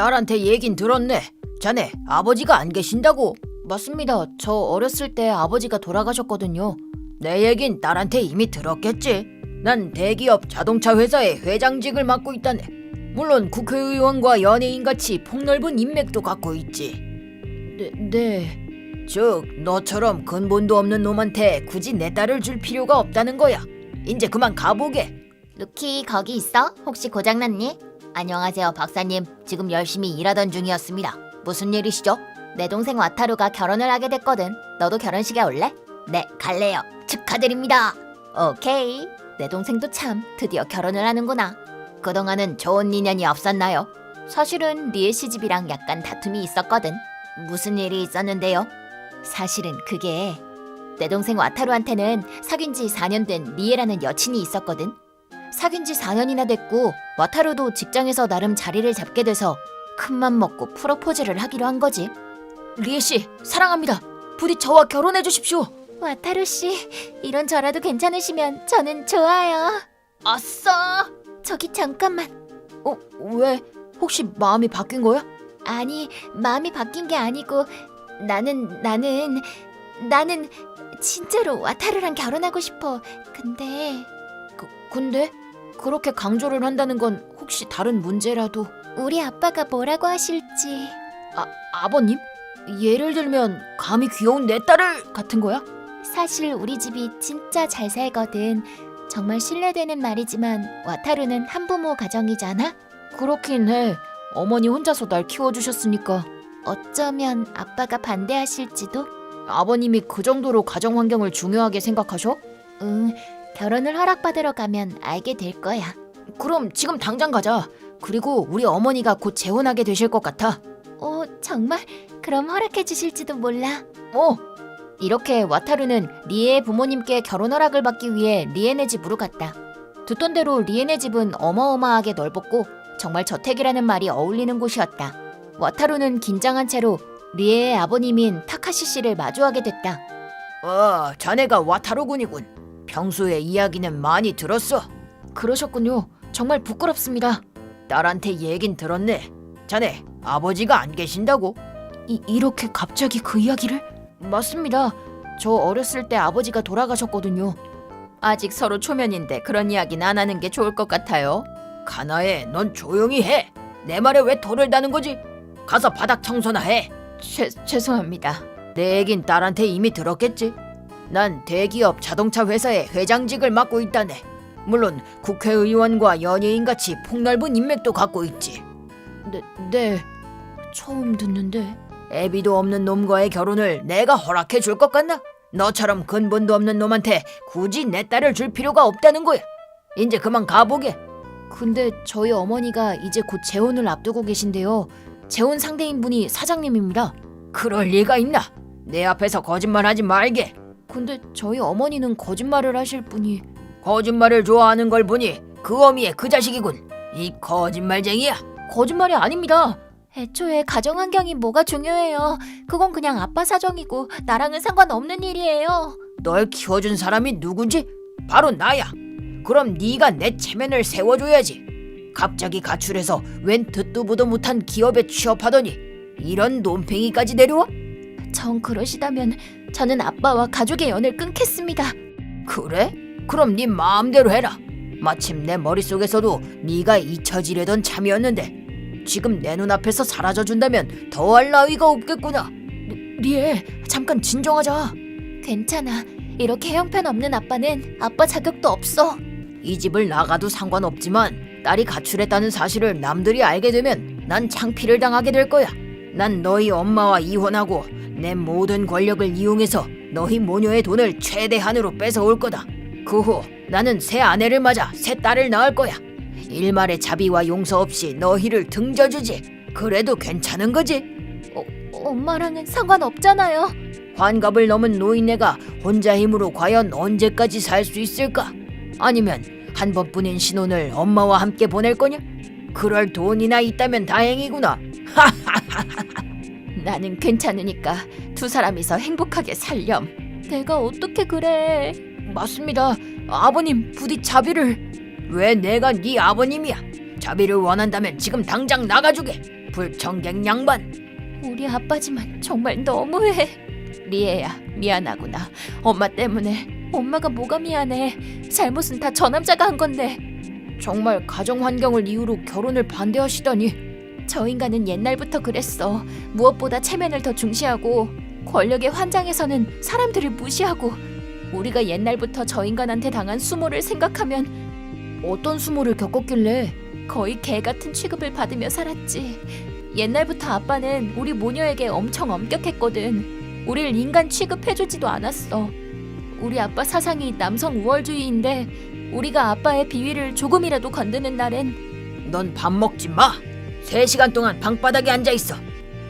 딸한테 얘긴 들었네. 자네 아버지가 안 계신다고? 맞습니다. 저 어렸을 때 아버지가 돌아가셨거든요. 내 얘긴 딸한테 이미 들었겠지. 난 대기업 자동차 회사의 회장직을 맡고 있다네. 물론 국회의원과 연예인같이 폭넓은 인맥도 갖고 있지. 네. 즉 너처럼 근본도 없는 놈한테 굳이 내 딸을 줄 필요가 없다는 거야. 이제 그만 가보게. 루키 거기 있어? 혹시 고장났니? 안녕하세요 박사님. 지금 열심히 일하던 중이었습니다. 무슨 일이시죠? 내 동생 와타루가 결혼을 하게 됐거든. 너도 결혼식에 올래? 네 갈래요. 축하드립니다. 오케이. 내 동생도 참 드디어 결혼을 하는구나. 그동안은 좋은 인연이 없었나요? 사실은 리에 씨 집이랑 약간 다툼이 있었거든. 무슨 일이 있었는데요? 사실은 그게 내 동생 와타루한테는 사귄 지 4년 된 리에라는 여친이 있었거든. 사귄 지 4년이나 됐고 와타루도 직장에서 나름 자리를 잡게 돼서 큰맘 먹고 프로포즈를 하기로 한 거지. 리에 씨 사랑합니다. 부디 저와 결혼해 주십시오. 와타루 씨 이런 저라도 괜찮으시면 저는 좋아요. 아싸. 저기 잠깐만. 왜? 혹시 마음이 바뀐 거야? 아니 마음이 바뀐 게 아니고 나는 진짜로 와타루랑 결혼하고 싶어. 근데 그렇게 강조를 한다는 건 혹시 다른 문제라도? 우리 아빠가 뭐라고 하실지. 아버님? 예를 들면 감히 귀여운 내 딸을 같은 거야? 사실 우리 집이 진짜 잘 살거든. 정말 신뢰되는 말이지만 와타루는 한부모 가정이잖아? 그렇긴 해. 어머니 혼자서 날 키워주셨으니까. 어쩌면 아빠가 반대하실지도? 아버님이 그 정도로 가정 환경을 중요하게 생각하셔? 응, 결혼을 허락받으러 가면 알게 될 거야. 그럼 지금 당장 가자. 그리고 우리 어머니가 곧 재혼하게 되실 것 같아. 정말? 그럼 허락해 주실지도 몰라. 이렇게 와타루는 리에의 부모님께 결혼 허락을 받기 위해 리에네 집으로 갔다. 듣던 대로 리에네 집은 어마어마하게 넓었고 정말 저택이라는 말이 어울리는 곳이었다. 와타루는 긴장한 채로 리에의 아버님인 타카시 씨를 마주하게 됐다. 자네가 와타루군이군. 평소에 이야기는 많이 들었어. 그러셨군요. 정말 부끄럽습니다. 딸한테 얘긴 들었네. 자네 아버지가 안 계신다고? 이렇게 갑자기 그 이야기를? 맞습니다. 저 어렸을 때 아버지가 돌아가셨거든요. 아직 서로 초면인데 그런 이야기는 안 하는 게 좋을 것 같아요. 가나에 넌 조용히 해. 내 말에 왜 돌을 다는 거지? 가서 바닥 청소나 해. 죄송합니다. 내 얘긴 딸한테 이미 들었겠지? 난 대기업 자동차 회사의 회장직을 맡고 있다네. 물론 국회의원과 연예인같이 폭넓은 인맥도 갖고 있지. 네. 처음 듣는데. 애비도 없는 놈과의 결혼을 내가 허락해 줄 것 같나? 너처럼 근본도 없는 놈한테 굳이 내 딸을 줄 필요가 없다는 거야. 이제 그만 가보게. 근데 저희 어머니가 이제 곧 재혼을 앞두고 계신데요. 재혼 상대인 분이 사장님입니다. 그럴 리가 있나? 내 앞에서 거짓말하지 말게. 근데 저희 어머니는 거짓말을 하실 분이. 거짓말을 좋아하는 걸 보니 그 어미의 그 자식이군. 이 거짓말쟁이야. 거짓말이 아닙니다. 애초에 가정 환경이 뭐가 중요해요. 그건 그냥 아빠 사정이고 나랑은 상관없는 일이에요. 널 키워준 사람이 누구지? 바로 나야. 그럼 네가 내 체면을 세워줘야지. 갑자기 가출해서 웬 듣도 보도 못한 기업에 취업하더니 이런 논팽이까지 내려와? 정 그러시다면 저는 아빠와 가족의 연을 끊겠습니다. 그래? 그럼 네 마음대로 해라. 마침 내 머릿속에서도 네가 잊혀지려던 참이었는데 지금 내 눈앞에서 사라져준다면 더할 나위가 없겠구나. 리에, 잠깐 진정하자. 괜찮아. 이렇게 형편없는 아빠는 아빠 자격도 없어. 이 집을 나가도 상관없지만 딸이 가출했다는 사실을 남들이 알게 되면 난 창피를 당하게 될 거야. 난 너희 엄마와 이혼하고 내 모든 권력을 이용해서 너희 모녀의 돈을 최대한으로 뺏어올 거다. 그 후 나는 새 아내를 맞아 새 딸을 낳을 거야. 일말의 자비와 용서 없이 너희를 등져주지. 그래도 괜찮은 거지? 엄마랑은 상관없잖아요. 환갑을 넘은 노인네가 혼자 힘으로 과연 언제까지 살 수 있을까? 아니면 한 번뿐인 신혼을 엄마와 함께 보낼 거냐? 그럴 돈이나 있다면 다행이구나. 나는 괜찮으니까 두 사람이서 행복하게 살렴. 내가 어떻게 그래? 맞습니다. 아버님 부디 자비를. 왜 내가 네 아버님이야? 자비를 원한다면 지금 당장 나가주게. 불청객 양반. 우리 아빠지만 정말 너무해. 리에야, 미안하구나. 엄마 때문에. 엄마가 뭐가 미안해. 잘못은 다 저 남자가 한 건데. 정말 가정 환경을 이유로 결혼을 반대하시다니. 저 인간은 옛날부터 그랬어. 무엇보다 체면을 더 중시하고 권력의 환장에서는 사람들을 무시하고. 우리가 옛날부터 저 인간한테 당한 수모를 생각하면 어떤 수모를 겪었길래? 거의 개 같은 취급을 받으며 살았지. 옛날부터 아빠는 우리 모녀에게 엄청 엄격했거든. 우릴 인간 취급해주지도 않았어. 우리 아빠 사상이 남성 우월주의인데 우리가 아빠의 비위를 조금이라도 건드는 날엔 넌 밥 먹지 마. 3시간 동안 방바닥에 앉아있어.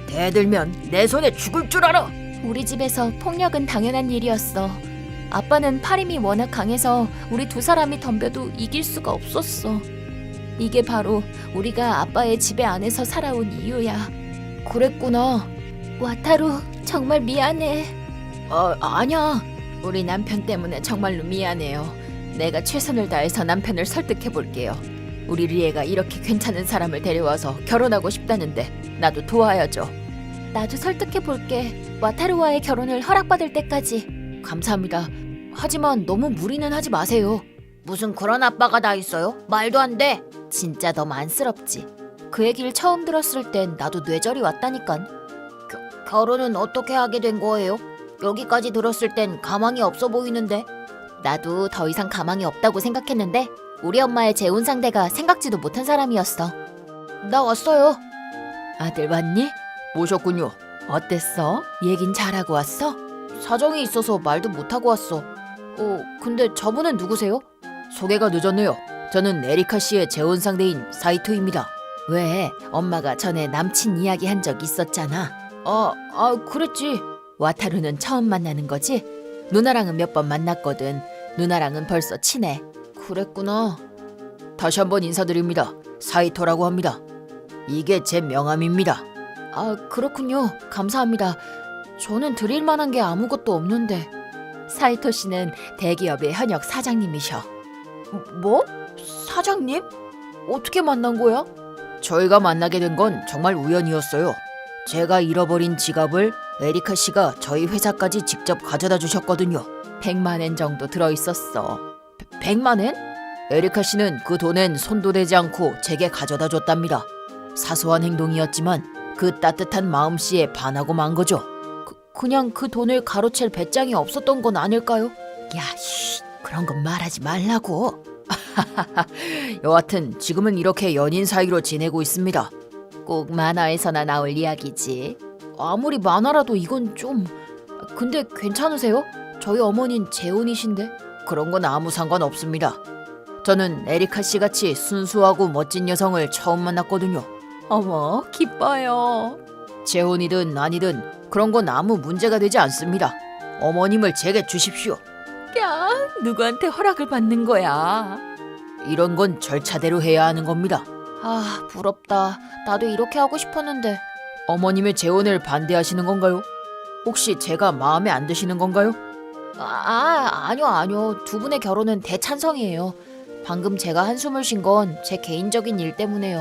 대들면 내 손에 죽을 줄 알아. 우리 집에서 폭력은 당연한 일이었어. 아빠는 팔힘이 워낙 강해서 우리 두 사람이 덤벼도 이길 수가 없었어. 이게 바로 우리가 아빠의 지배 안에서 살아온 이유야. 그랬구나. 와타루, 정말 미안해. 아니야. 우리 남편 때문에 정말로 미안해요. 내가 최선을 다해서 남편을 설득해 볼게요. 우리 리에가 이렇게 괜찮은 사람을 데려와서 결혼하고 싶다는데 나도 도와야죠. 나도 설득해 볼게. 와타루와의 결혼을 허락받을 때까지. 감사합니다. 하지만 너무 무리는 하지 마세요. 무슨 그런 아빠가 다 있어요? 말도 안 돼. 진짜 너무 안쓰럽지. 그 얘기를 처음 들었을 땐 나도 뇌절이 왔다니깐. 결혼은 어떻게 하게 된 거예요? 여기까지 들었을 땐 가망이 없어 보이는데. 나도 더 이상 가망이 없다고 생각했는데 우리 엄마의 재혼 상대가 생각지도 못한 사람이었어. 나 왔어요. 아들 왔니? 모셨군요. 어땠어? 얘긴 잘하고 왔어? 사정이 있어서 말도 못하고 왔어. 근데 저분은 누구세요? 소개가 늦었네요. 저는 에리카 씨의 재혼 상대인 사이토입니다. 왜? 엄마가 전에 남친 이야기 한 적 있었잖아. 그랬지. 와타루는 처음 만나는 거지? 누나랑은 몇 번 만났거든. 누나랑은 벌써 친해. 그랬구나. 다시 한번 인사드립니다. 사이토라고 합니다. 이게 제 명함입니다. 그렇군요. 감사합니다. 저는 드릴 만한 게 아무것도 없는데. 사이토 씨는 대기업의 현역 사장님이셔. 뭐? 사장님? 어떻게 만난 거야? 저희가 만나게 된 건 정말 우연이었어요. 제가 잃어버린 지갑을 에리카 씨가 저희 회사까지 직접 가져다 주셨거든요. 100만 엔 정도 들어있었어. 100만 엔? 에리카 씨는 그 돈엔 손도 대지 않고 제게 가져다 줬답니다. 사소한 행동이었지만 그 따뜻한 마음씨에 반하고 만 거죠. 그냥 그 돈을 가로챌 배짱이 없었던 건 아닐까요? 야, 쉿, 그런 건 말하지 말라고. 여하튼 지금은 이렇게 연인 사이로 지내고 있습니다. 꼭 만화에서나 나올 이야기지. 아무리 만화라도 이건 좀... 근데 괜찮으세요? 저희 어머니는 재혼이신데? 그런 건 아무 상관없습니다. 저는 에리카 씨 같이 순수하고 멋진 여성을 처음 만났거든요. 어머, 기뻐요. 재혼이든 아니든 그런 건 아무 문제가 되지 않습니다. 어머님을 제게 주십시오. 야, 누구한테 허락을 받는 거야? 이런 건 절차대로 해야 하는 겁니다. 부럽다. 나도 이렇게 하고 싶었는데. 어머님의 재혼을 반대하시는 건가요? 혹시 제가 마음에 안 드시는 건가요? 아니요. 두 분의 결혼은 대찬성이에요. 방금 제가 한숨을 쉰 건 제 개인적인 일 때문에요.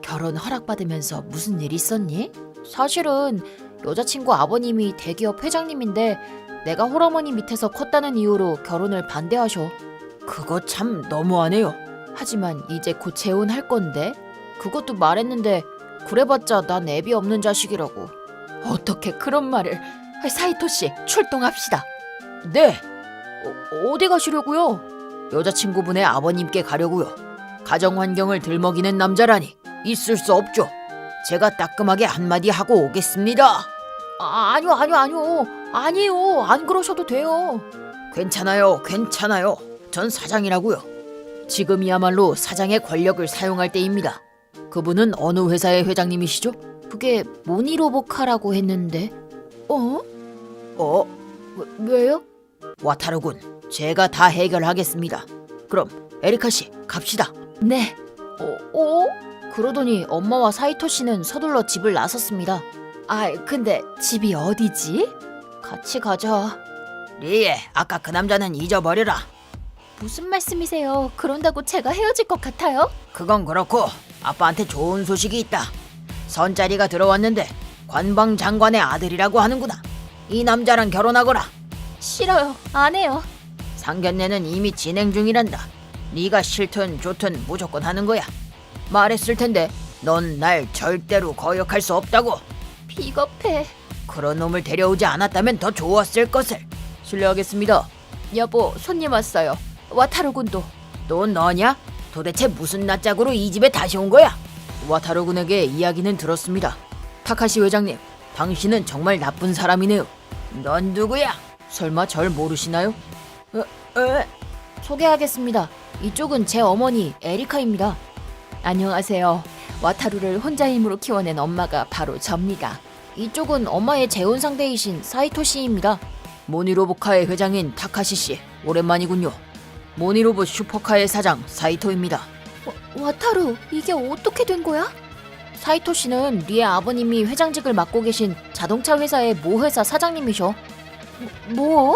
결혼 허락받으면서 무슨 일 있었니? 사실은 여자친구 아버님이 대기업 회장님인데 내가 홀어머니 밑에서 컸다는 이유로 결혼을 반대하셔. 그거 참 너무하네요. 하지만 이제 곧 재혼할 건데. 그것도 말했는데 그래봤자 난 애비 없는 자식이라고. 어떻게 그런 말을. 사이토 씨, 출동합시다. 네. 어디 가시려고요? 여자친구분의 아버님께 가려고요. 가정 환경을 들먹이는 남자라니 있을 수 없죠. 제가 따끔하게 한마디 하고 오겠습니다. 아니요. 아니에요. 안 그러셔도 돼요. 괜찮아요. 전 사장이라고요. 지금이야말로 사장의 권력을 사용할 때입니다. 그분은 어느 회사의 회장님이시죠? 그게 모니로보카라고 했는데. 왜요? 와타루군, 제가 다 해결하겠습니다. 그럼 에리카 씨, 갑시다. 네. 그러더니 엄마와 사이토 씨는 서둘러 집을 나섰습니다. 근데 집이 어디지? 같이 가자. 리에, 아까 그 남자는 잊어버려라. 무슨 말씀이세요? 그런다고 제가 헤어질 것 같아요? 그건 그렇고 아빠한테 좋은 소식이 있다. 선자리가 들어왔는데 관방 장관의 아들이라고 하는구나. 이 남자랑 결혼하거라. 싫어요. 안 해요. 상견례는 이미 진행 중이란다. 네가 싫든 좋든 무조건 하는 거야. 말했을 텐데 넌 날 절대로 거역할 수 없다고. 비겁해. 그런 놈을 데려오지 않았다면 더 좋았을 것을. 실례하겠습니다. 여보, 손님 왔어요. 와타루 군도. 또 너냐? 도대체 무슨 낯짝으로 이 집에 다시 온 거야? 와타루 군에게 이야기는 들었습니다. 타카시 회장님, 당신은 정말 나쁜 사람이네요. 넌 누구야? 설마 절 모르시나요? 소개하겠습니다. 이쪽은 제 어머니 에리카입니다. 안녕하세요. 와타루를 혼자 힘으로 키워낸 엄마가 바로 접니다. 이쪽은 엄마의 재혼 상대이신 사이토 씨입니다. 모니로보카의 회장인 타카시 씨, 오랜만이군요. 모니로보 슈퍼카의 사장 사이토입니다. 와타루, 이게 어떻게 된 거야? 사이토 씨는 리의 아버님이 회장직을 맡고 계신 자동차 회사의 모 회사 사장님이셔. 뭐?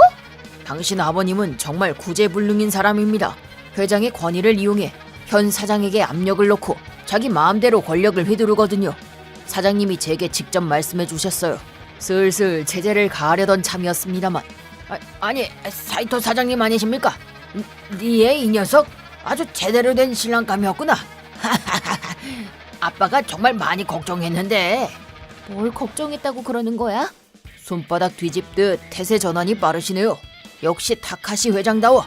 당신 아버님은 정말 구제불능인 사람입니다. 회장의 권위를 이용해 현 사장에게 압력을 넣고 자기 마음대로 권력을 휘두르거든요. 사장님이 제게 직접 말씀해 주셨어요. 슬슬 제재를 가하려던 참이었습니다만. 아니, 사이토 사장님 아니십니까? 리의 이 녀석 아주 제대로 된 신랑감이었구나. 아빠가 정말 많이 걱정했는데. 뭘 걱정했다고 그러는 거야? 손바닥 뒤집듯 태세 전환이 빠르시네요. 역시 타카시 회장다워.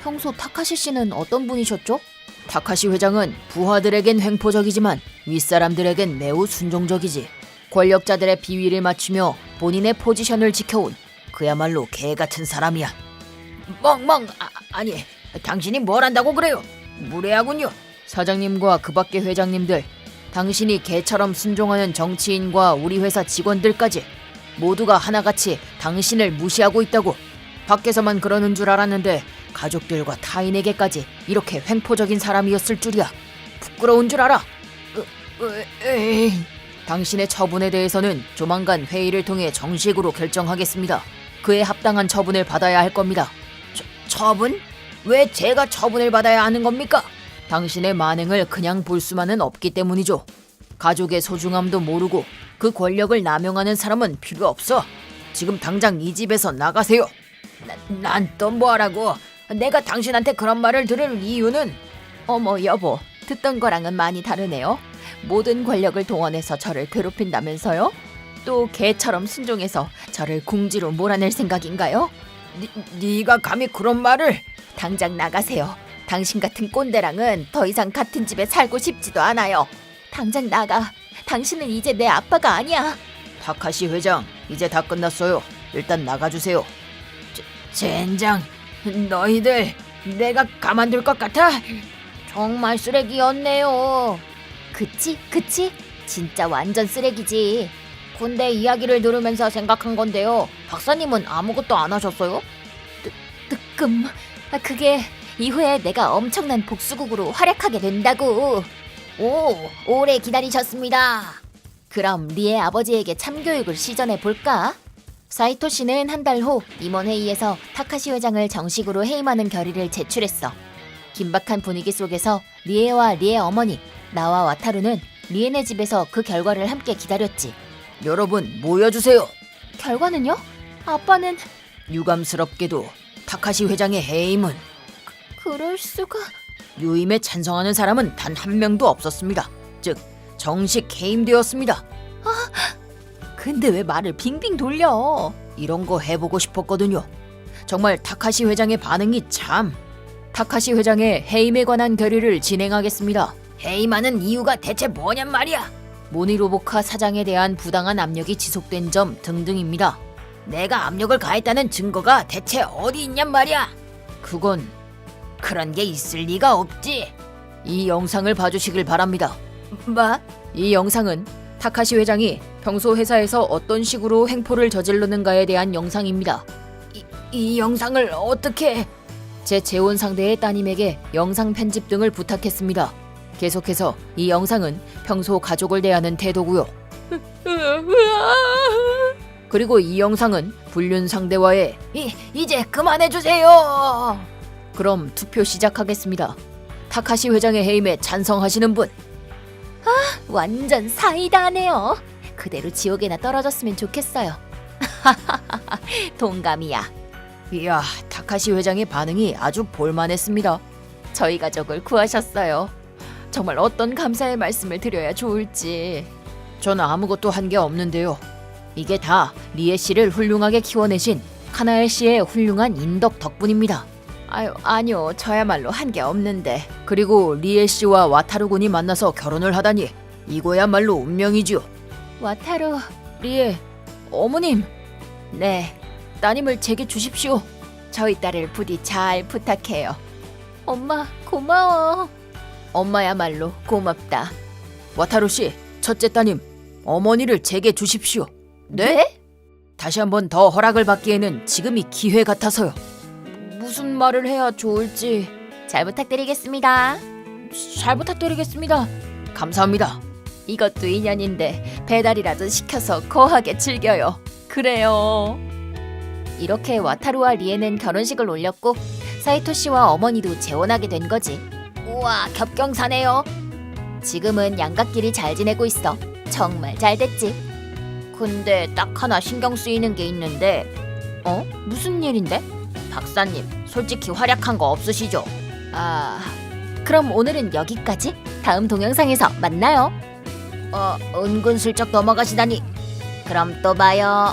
평소 타카시 씨는 어떤 분이셨죠? 타카시 회장은 부하들에겐 횡포적이지만 윗사람들에겐 매우 순종적이지. 권력자들의 비위를 맞추며 본인의 포지션을 지켜온 그야말로 개같은 사람이야. 멍멍! 아니, 당신이 뭘 한다고 그래요? 무례하군요. 사장님과 그 밖의 회장님들, 당신이 개처럼 순종하는 정치인과 우리 회사 직원들까지 모두가 하나같이 당신을 무시하고 있다고. 밖에서만 그러는 줄 알았는데 가족들과 타인에게까지 이렇게 횡포적인 사람이었을 줄이야. 부끄러운 줄 알아. 당신의 처분에 대해서는 조만간 회의를 통해 정식으로 결정하겠습니다. 그에 합당한 처분을 받아야 할 겁니다. 처분? 왜 제가 처분을 받아야 하는 겁니까? 당신의 만행을 그냥 볼 수만은 없기 때문이죠. 가족의 소중함도 모르고 그 권력을 남용하는 사람은 필요 없어. 지금 당장 이 집에서 나가세요. 난 또 뭐하라고? 내가 당신한테 그런 말을 들을 이유는? 어머 여보, 듣던 거랑은 많이 다르네요. 모든 권력을 동원해서 저를 괴롭힌다면서요? 또 개처럼 순종해서 저를 궁지로 몰아낼 생각인가요? 네가 감히 그런 말을? 당장 나가세요. 당신 같은 꼰대랑은 더 이상 같은 집에 살고 싶지도 않아요. 당장 나가. 당신은 이제 내 아빠가 아니야. 타카시 회장, 이제 다 끝났어요. 일단 나가주세요. 젠장, 너희들 내가 가만둘 것 같아? 정말 쓰레기였네요. 그치? 진짜 완전 쓰레기지. 군대 이야기를 들으면서 생각한 건데요. 박사님은 아무것도 안 하셨어요? 뜨끔. 그게 이후에 내가 엄청난 복수국으로 활약하게 된다고. 오, 오래 기다리셨습니다. 그럼 리의 아버지에게 참교육을 시전해 볼까? 사이토 씨는 한 달 후 임원회의에서 타카시 회장을 정식으로 해임하는 결의를 제출했어. 긴박한 분위기 속에서 리에와 리의 어머니, 나와 와타루는 리에네 집에서 그 결과를 함께 기다렸지. 여러분 모여주세요. 결과는요? 아빠는... 유감스럽게도 타카시 회장의 해임은 그럴 수가... 유임에 찬성하는 사람은 단 한 명도 없었습니다. 즉 정식 해임되었습니다. 근데 왜 말을 빙빙 돌려? 이런 거 해보고 싶었거든요. 정말 타카시 회장의 반응이 참... 타카시 회장의 해임에 관한 결의를 진행하겠습니다. 해임하는 이유가 대체 뭐냔 말이야. 모니로보카 사장에 대한 부당한 압력이 지속된 점 등등입니다. 내가 압력을 가했다는 증거가 대체 어디 있냔 말이야. 그건 그런 게 있을 리가 없지. 이 영상을 봐주시길 바랍니다. 뭐? 이 영상은 타카시 회장이 평소 회사에서 어떤 식으로 횡포를 저지르는가에 대한 영상입니다. 이 영상을 어떻게... 제 재혼 상대의 따님에게 영상 편집 등을 부탁했습니다. 계속해서 이 영상은 평소 가족을 대하는 태도고요. 그리고 이 영상은 불륜 상대와의 이제 그만해주세요. 그럼 투표 시작하겠습니다. 타카시 회장의 해임에 찬성하시는 분, 완전 사이다네요. 그대로 지옥에나 떨어졌으면 좋겠어요. 동감이야. 이야, 타카시 회장의 반응이 아주 볼만했습니다. 저희 가족을 구하셨어요. 정말 어떤 감사의 말씀을 드려야 좋을지. 저는 아무것도 한 게 없는데요. 이게 다 리에 씨를 훌륭하게 키워내신 카나에 씨의 훌륭한 인덕 덕분입니다. 아니요. 저야말로 한 게 없는데. 그리고 리에 씨와 와타루 군이 만나서 결혼을 하다니 이거야말로 운명이지요. 와타루. 리에, 어머님, 네. 따님을 제게 주십시오. 저희 딸을 부디 잘 부탁해요. 엄마, 고마워. 엄마야말로 고맙다. 와타루 씨, 첫째 따님, 어머니를 제게 주십시오. 네? 다시 한번 더 허락을 받기에는 지금이 기회 같아서요. 무슨 말을 해야 좋을지. 잘 부탁드리겠습니다. 잘 부탁드리겠습니다. 감사합니다. 이것도 인연인데 배달이라도 시켜서 거하게 즐겨요. 그래요. 이렇게 와타루와 리에는 결혼식을 올렸고 사이토 씨와 어머니도 재혼하게 된 거지. 우와, 겹경사네요. 지금은 양가끼리 잘 지내고 있어. 정말 잘 됐지. 근데 딱 하나 신경 쓰이는 게 있는데. 무슨 일인데? 박사님, 솔직히 활약한 거 없으시죠? 그럼 오늘은 여기까지. 다음 동영상에서 만나요. 은근슬쩍 넘어가시다니. 그럼 또 봐요.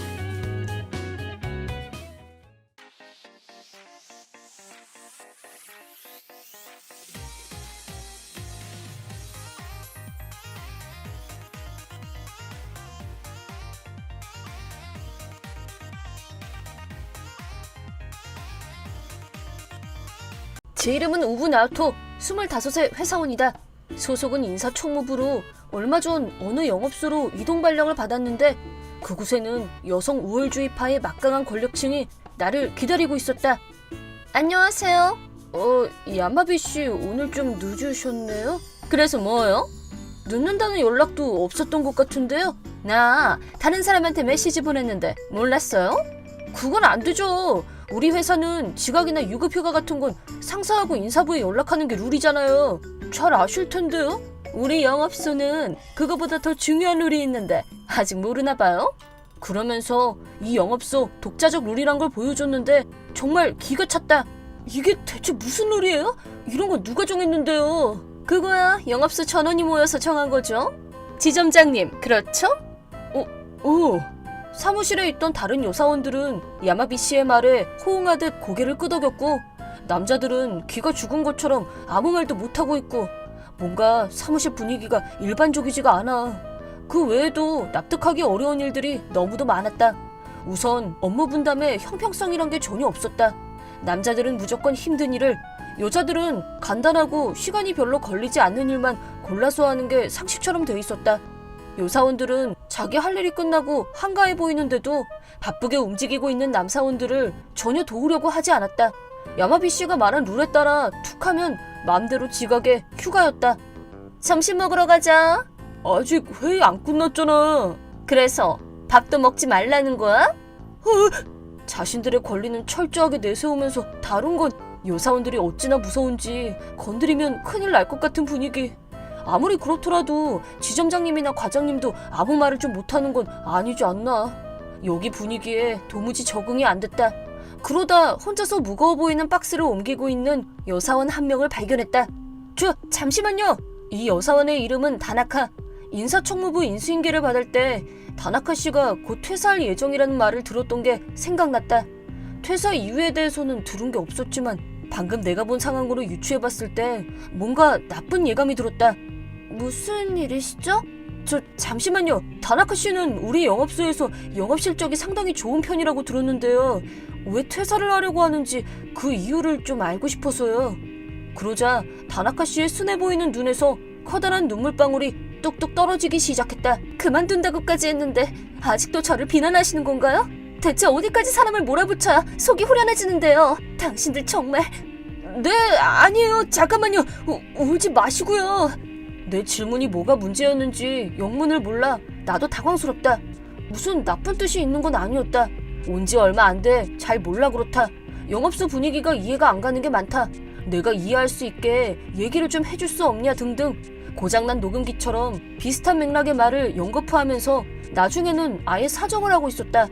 제 이름은 우부나토, 25세 회사원이다. 소속은 인사총무부로 얼마 전 어느 영업소로 이동 발령을 받았는데 그곳에는 여성 우월주의파의 막강한 권력층이 나를 기다리고 있었다. 안녕하세요. 야마비 씨 오늘 좀 늦으셨네요? 그래서 뭐요? 늦는다는 연락도 없었던 것 같은데요? 나 다른 사람한테 메시지 보냈는데 몰랐어요? 그건 안 되죠. 우리 회사는 지각이나 유급휴가 같은 건 상사하고 인사부에 연락하는 게 룰이잖아요. 잘 아실 텐데요? 우리 영업소는 그거보다 더 중요한 룰이 있는데 아직 모르나 봐요? 그러면서 이 영업소 독자적 룰이란 걸 보여줬는데 정말 기가 찼다. 이게 대체 무슨 룰이에요? 이런 거 누가 정했는데요? 그거야 영업소 전원이 모여서 정한 거죠. 지점장님, 그렇죠? 사무실에 있던 다른 요사원들은 야마비 씨의 말에 호응하듯 고개를 끄덕였고 남자들은 귀가 죽은 것처럼 아무 말도 못하고 있고 뭔가 사무실 분위기가 일반적이지가 않아. 그 외에도 납득하기 어려운 일들이 너무도 많았다. 우선 업무 분담에 형평성이란 게 전혀 없었다. 남자들은 무조건 힘든 일을, 여자들은 간단하고 시간이 별로 걸리지 않는 일만 골라서 하는 게 상식처럼 돼 있었다. 요사원들은 자기 할 일이 끝나고 한가해 보이는데도 바쁘게 움직이고 있는 남사원들을 전혀 도우려고 하지 않았다. 야마비 씨가 말한 룰에 따라 툭하면 마음대로 지각에 휴가였다. 점심 먹으러 가자. 아직 회의 안 끝났잖아. 그래서 밥도 먹지 말라는 거야? 자신들의 권리는 철저하게 내세우면서 다룬 건 요사원들이 어찌나 무서운지 건드리면 큰일 날 것 같은 분위기. 아무리 그렇더라도 지점장님이나 과장님도 아무 말을 좀 못하는 건 아니지 않나. 여기 분위기에 도무지 적응이 안 됐다. 그러다 혼자서 무거워 보이는 박스를 옮기고 있는 여사원 한 명을 발견했다. 잠시만요. 이 여사원의 이름은 다나카. 인사총무부 인수인계를 받을 때 다나카 씨가 곧 퇴사할 예정이라는 말을 들었던 게 생각났다. 퇴사 이유에 대해서는 들은 게 없었지만 방금 내가 본 상황으로 유추해봤을 때 뭔가 나쁜 예감이 들었다. 무슨 일이시죠? 잠시만요. 다나카 씨는 우리 영업소에서 영업 실적이 상당히 좋은 편이라고 들었는데요. 왜 퇴사를 하려고 하는지 그 이유를 좀 알고 싶어서요. 그러자 다나카 씨의 순해 보이는 눈에서 커다란 눈물방울이 뚝뚝 떨어지기 시작했다. 그만둔다고까지 했는데 아직도 저를 비난하시는 건가요? 대체 어디까지 사람을 몰아붙여야 속이 후련해지는데요? 당신들 정말... 네, 아니에요. 잠깐만요. 울지 마시고요. 내 질문이 뭐가 문제였는지 영문을 몰라 나도 당황스럽다. 무슨 나쁜 뜻이 있는 건 아니었다. 온 지 얼마 안 돼 잘 몰라 그렇다. 영업소 분위기가 이해가 안 가는 게 많다. 내가 이해할 수 있게 얘기를 좀 해줄 수 없냐 등등 고장난 녹음기처럼 비슷한 맥락의 말을 연거푸하면서 나중에는 아예 사정을 하고 있었다.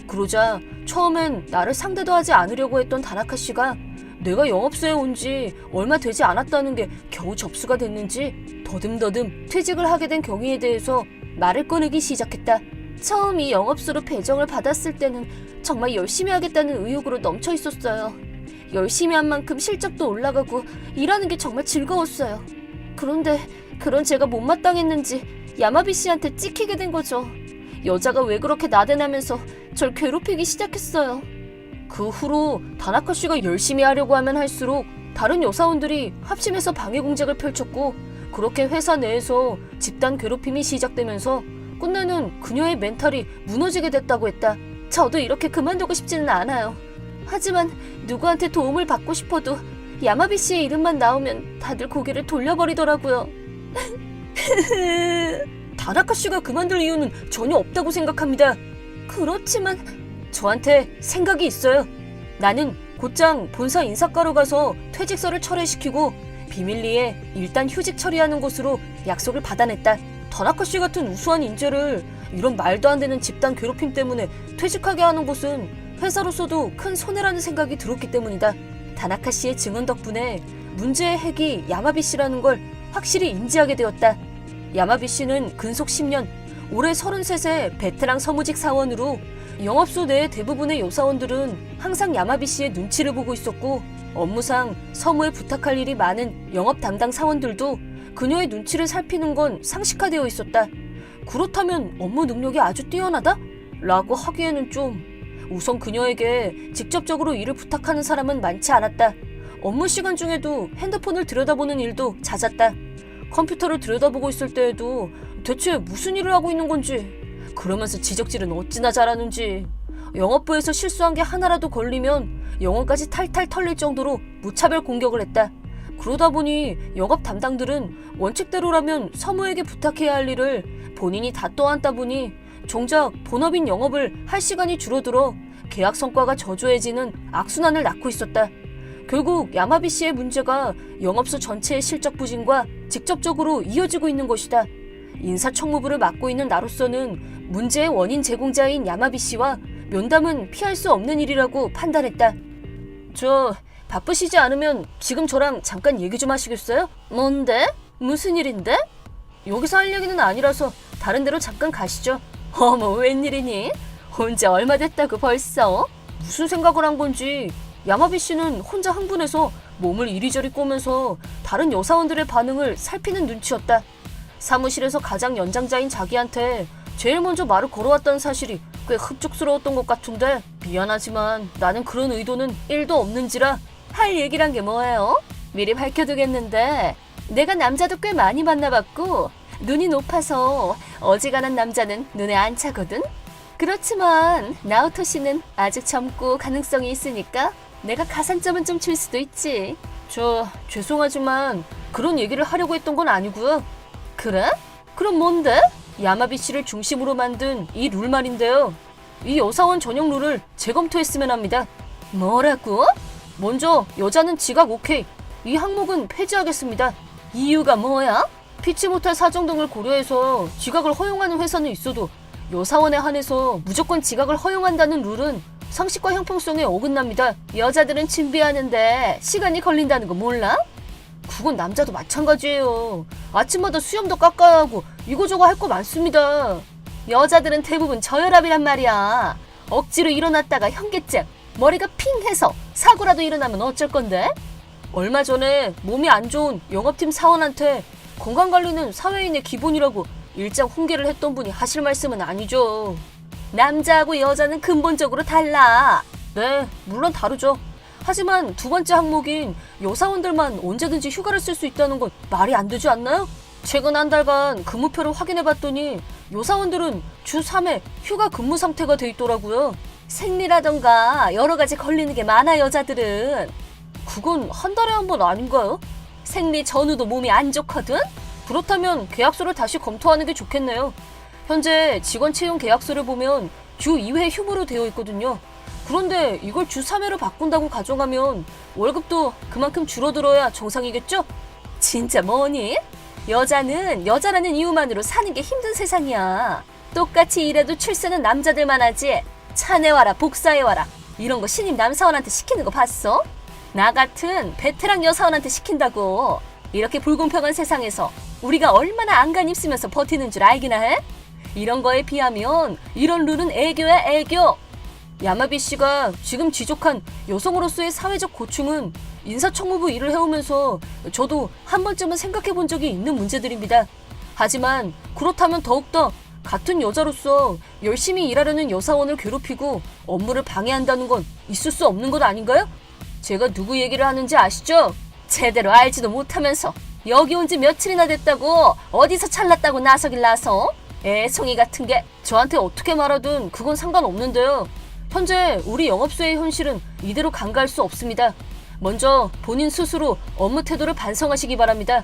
그러자 처음엔 나를 상대도 하지 않으려고 했던 다나카 씨가 내가 영업소에 온 지 얼마 되지 않았다는 게 겨우 접수가 됐는지 더듬더듬 퇴직을 하게 된 경위에 대해서 말을 꺼내기 시작했다. 처음 이 영업소로 배정을 받았을 때는 정말 열심히 하겠다는 의욕으로 넘쳐 있었어요. 열심히 한 만큼 실적도 올라가고 일하는 게 정말 즐거웠어요. 그런데 그런 제가 못마땅했는지 야마비 씨한테 찍히게 된 거죠. 여자가 왜 그렇게 나대나면서 절 괴롭히기 시작했어요. 그 후로 다나카 씨가 열심히 하려고 하면 할수록 다른 여사원들이 합심해서 방해 공작을 펼쳤고 그렇게 회사 내에서 집단 괴롭힘이 시작되면서 끝내는 그녀의 멘탈이 무너지게 됐다고 했다. 저도 이렇게 그만두고 싶지는 않아요. 하지만 누구한테 도움을 받고 싶어도 야마비 씨의 이름만 나오면 다들 고개를 돌려버리더라고요. 다나카 씨가 그만둘 이유는 전혀 없다고 생각합니다. 그렇지만 저한테 생각이 있어요. 나는 곧장 본사 인사과로 가서 퇴직서를 철회시키고 비밀리에 일단 휴직 처리하는 것으로 약속을 받아냈다. 다나카 씨 같은 우수한 인재를 이런 말도 안 되는 집단 괴롭힘 때문에 퇴직하게 하는 것은 회사로서도 큰 손해라는 생각이 들었기 때문이다. 다나카 씨의 증언 덕분에 문제의 핵이 야마비 씨라는 걸 확실히 인지하게 되었다. 야마비 씨는 근속 10년, 올해 33세 베테랑 서무직 사원으로 영업소 내 대부분의 요사원들은 항상 야마비 씨의 눈치를 보고 있었고 업무상 서무에 부탁할 일이 많은 영업 담당 사원들도 그녀의 눈치를 살피는 건 상식화되어 있었다. 그렇다면 업무 능력이 아주 뛰어나다? 라고 하기에는 좀... 우선 그녀에게 직접적으로 일을 부탁하는 사람은 많지 않았다. 업무 시간 중에도 핸드폰을 들여다보는 일도 잦았다. 컴퓨터를 들여다보고 있을 때에도 대체 무슨 일을 하고 있는 건지, 그러면서 지적질은 어찌나 잘하는지, 영업부에서 실수한 게 하나라도 걸리면 영어까지 탈탈 털릴 정도로 무차별 공격을 했다. 그러다 보니 영업 담당들은 원칙대로라면 서무에게 부탁해야 할 일을 본인이 다 떠안다 보니 정작 본업인 영업을 할 시간이 줄어들어 계약 성과가 저조해지는 악순환을 낳고 있었다. 결국 야마비 씨의 문제가 영업소 전체의 실적 부진과 직접적으로 이어지고 있는 것이다. 인사청무부를 맡고 있는 나로서는 문제의 원인 제공자인 야마비 씨와 면담은 피할 수 없는 일이라고 판단했다. 저 바쁘시지 않으면 지금 저랑 잠깐 얘기 좀 하시겠어요? 뭔데? 무슨 일인데? 여기서 할 얘기는 아니라서 다른 데로 잠깐 가시죠. 어머, 웬일이니? 혼자 얼마 됐다고 벌써? 무슨 생각을 한 건지 야마비 씨는 혼자 흥분해서 몸을 이리저리 꼬면서 다른 여사원들의 반응을 살피는 눈치였다. 사무실에서 가장 연장자인 자기한테 제일 먼저 말을 걸어왔다는 사실이 꽤 흡족스러웠던 것 같은데 미안하지만 나는 그런 의도는 1도 없는지라. 할 얘기란 게 뭐예요? 미리 밝혀두겠는데 내가 남자도 꽤 많이 만나봤고 눈이 높아서 어지간한 남자는 눈에 안 차거든? 그렇지만 나오토 씨는 아직 젊고 가능성이 있으니까 내가 가산점은 좀 줄 수도 있지. 저 죄송하지만 그런 얘기를 하려고 했던 건 아니고요. 그래? 그럼 뭔데? 야마비 씨를 중심으로 만든 이 룰 말인데요. 이 여사원 전용 룰을 재검토했으면 합니다. 뭐라고? 먼저 여자는 지각 오케이. 이 항목은 폐지하겠습니다. 이유가 뭐야? 피치 못할 사정 등을 고려해서 지각을 허용하는 회사는 있어도 여사원에 한해서 무조건 지각을 허용한다는 룰은 상식과 형평성에 어긋납니다. 여자들은 준비하는데 시간이 걸린다는 거 몰라? 그건 남자도 마찬가지예요. 아침마다 수염도 깎아야 하고 이거저거 할 거 많습니다. 여자들은 대부분 저혈압이란 말이야. 억지로 일어났다가 현기증, 머리가 핑 해서 사고라도 일어나면 어쩔 건데? 얼마 전에 몸이 안 좋은 영업팀 사원한테 건강관리는 사회인의 기본이라고 일장 훈계를 했던 분이 하실 말씀은 아니죠. 남자하고 여자는 근본적으로 달라. 네, 물론 다르죠. 하지만 두 번째 항목인 여사원들만 언제든지 휴가를 쓸 수 있다는 건 말이 안 되지 않나요? 최근 한 달간 근무표를 확인해봤더니 여사원들은 주 3회 휴가 근무 상태가 돼 있더라고요. 생리라던가 여러 가지 걸리는 게 많아 여자들은. 그건 한 달에 한 번 아닌가요? 생리 전후도 몸이 안 좋거든? 그렇다면 계약서를 다시 검토하는 게 좋겠네요. 현재 직원 채용 계약서를 보면 주 2회 휴무로 되어 있거든요. 그런데 이걸 주 3회로 바꾼다고 가정하면 월급도 그만큼 줄어들어야 정상이겠죠? 진짜 뭐니? 여자는 여자라는 이유만으로 사는 게 힘든 세상이야. 똑같이 일해도 출세는 남자들만 하지. 차내와라 복사해와라 이런 거 신입 남사원한테 시키는 거 봤어? 나 같은 베테랑 여사원한테 시킨다고. 이렇게 불공평한 세상에서 우리가 얼마나 안간 입쓰면서 버티는 줄 알기나 해? 이런 거에 비하면 이런 룰은 애교야 애교. 야마비 씨가 지금 지적한 여성으로서의 사회적 고충은 인사청무부 일을 해오면서 저도 한 번쯤은 생각해 본 적이 있는 문제들입니다. 하지만 그렇다면 더욱더 같은 여자로서 열심히 일하려는 여사원을 괴롭히고 업무를 방해한다는 건 있을 수 없는 것 아닌가요? 제가 누구 얘기를 하는지 아시죠? 제대로 알지도 못하면서 여기 온 지 며칠이나 됐다고 어디서 잘났다고 나서길 나서. 애송이 같은 게 저한테 어떻게 말하든 그건 상관없는데요. 현재 우리 영업소의 현실은 이대로 간과할 수 없습니다. 먼저 본인 스스로 업무 태도를 반성하시기 바랍니다.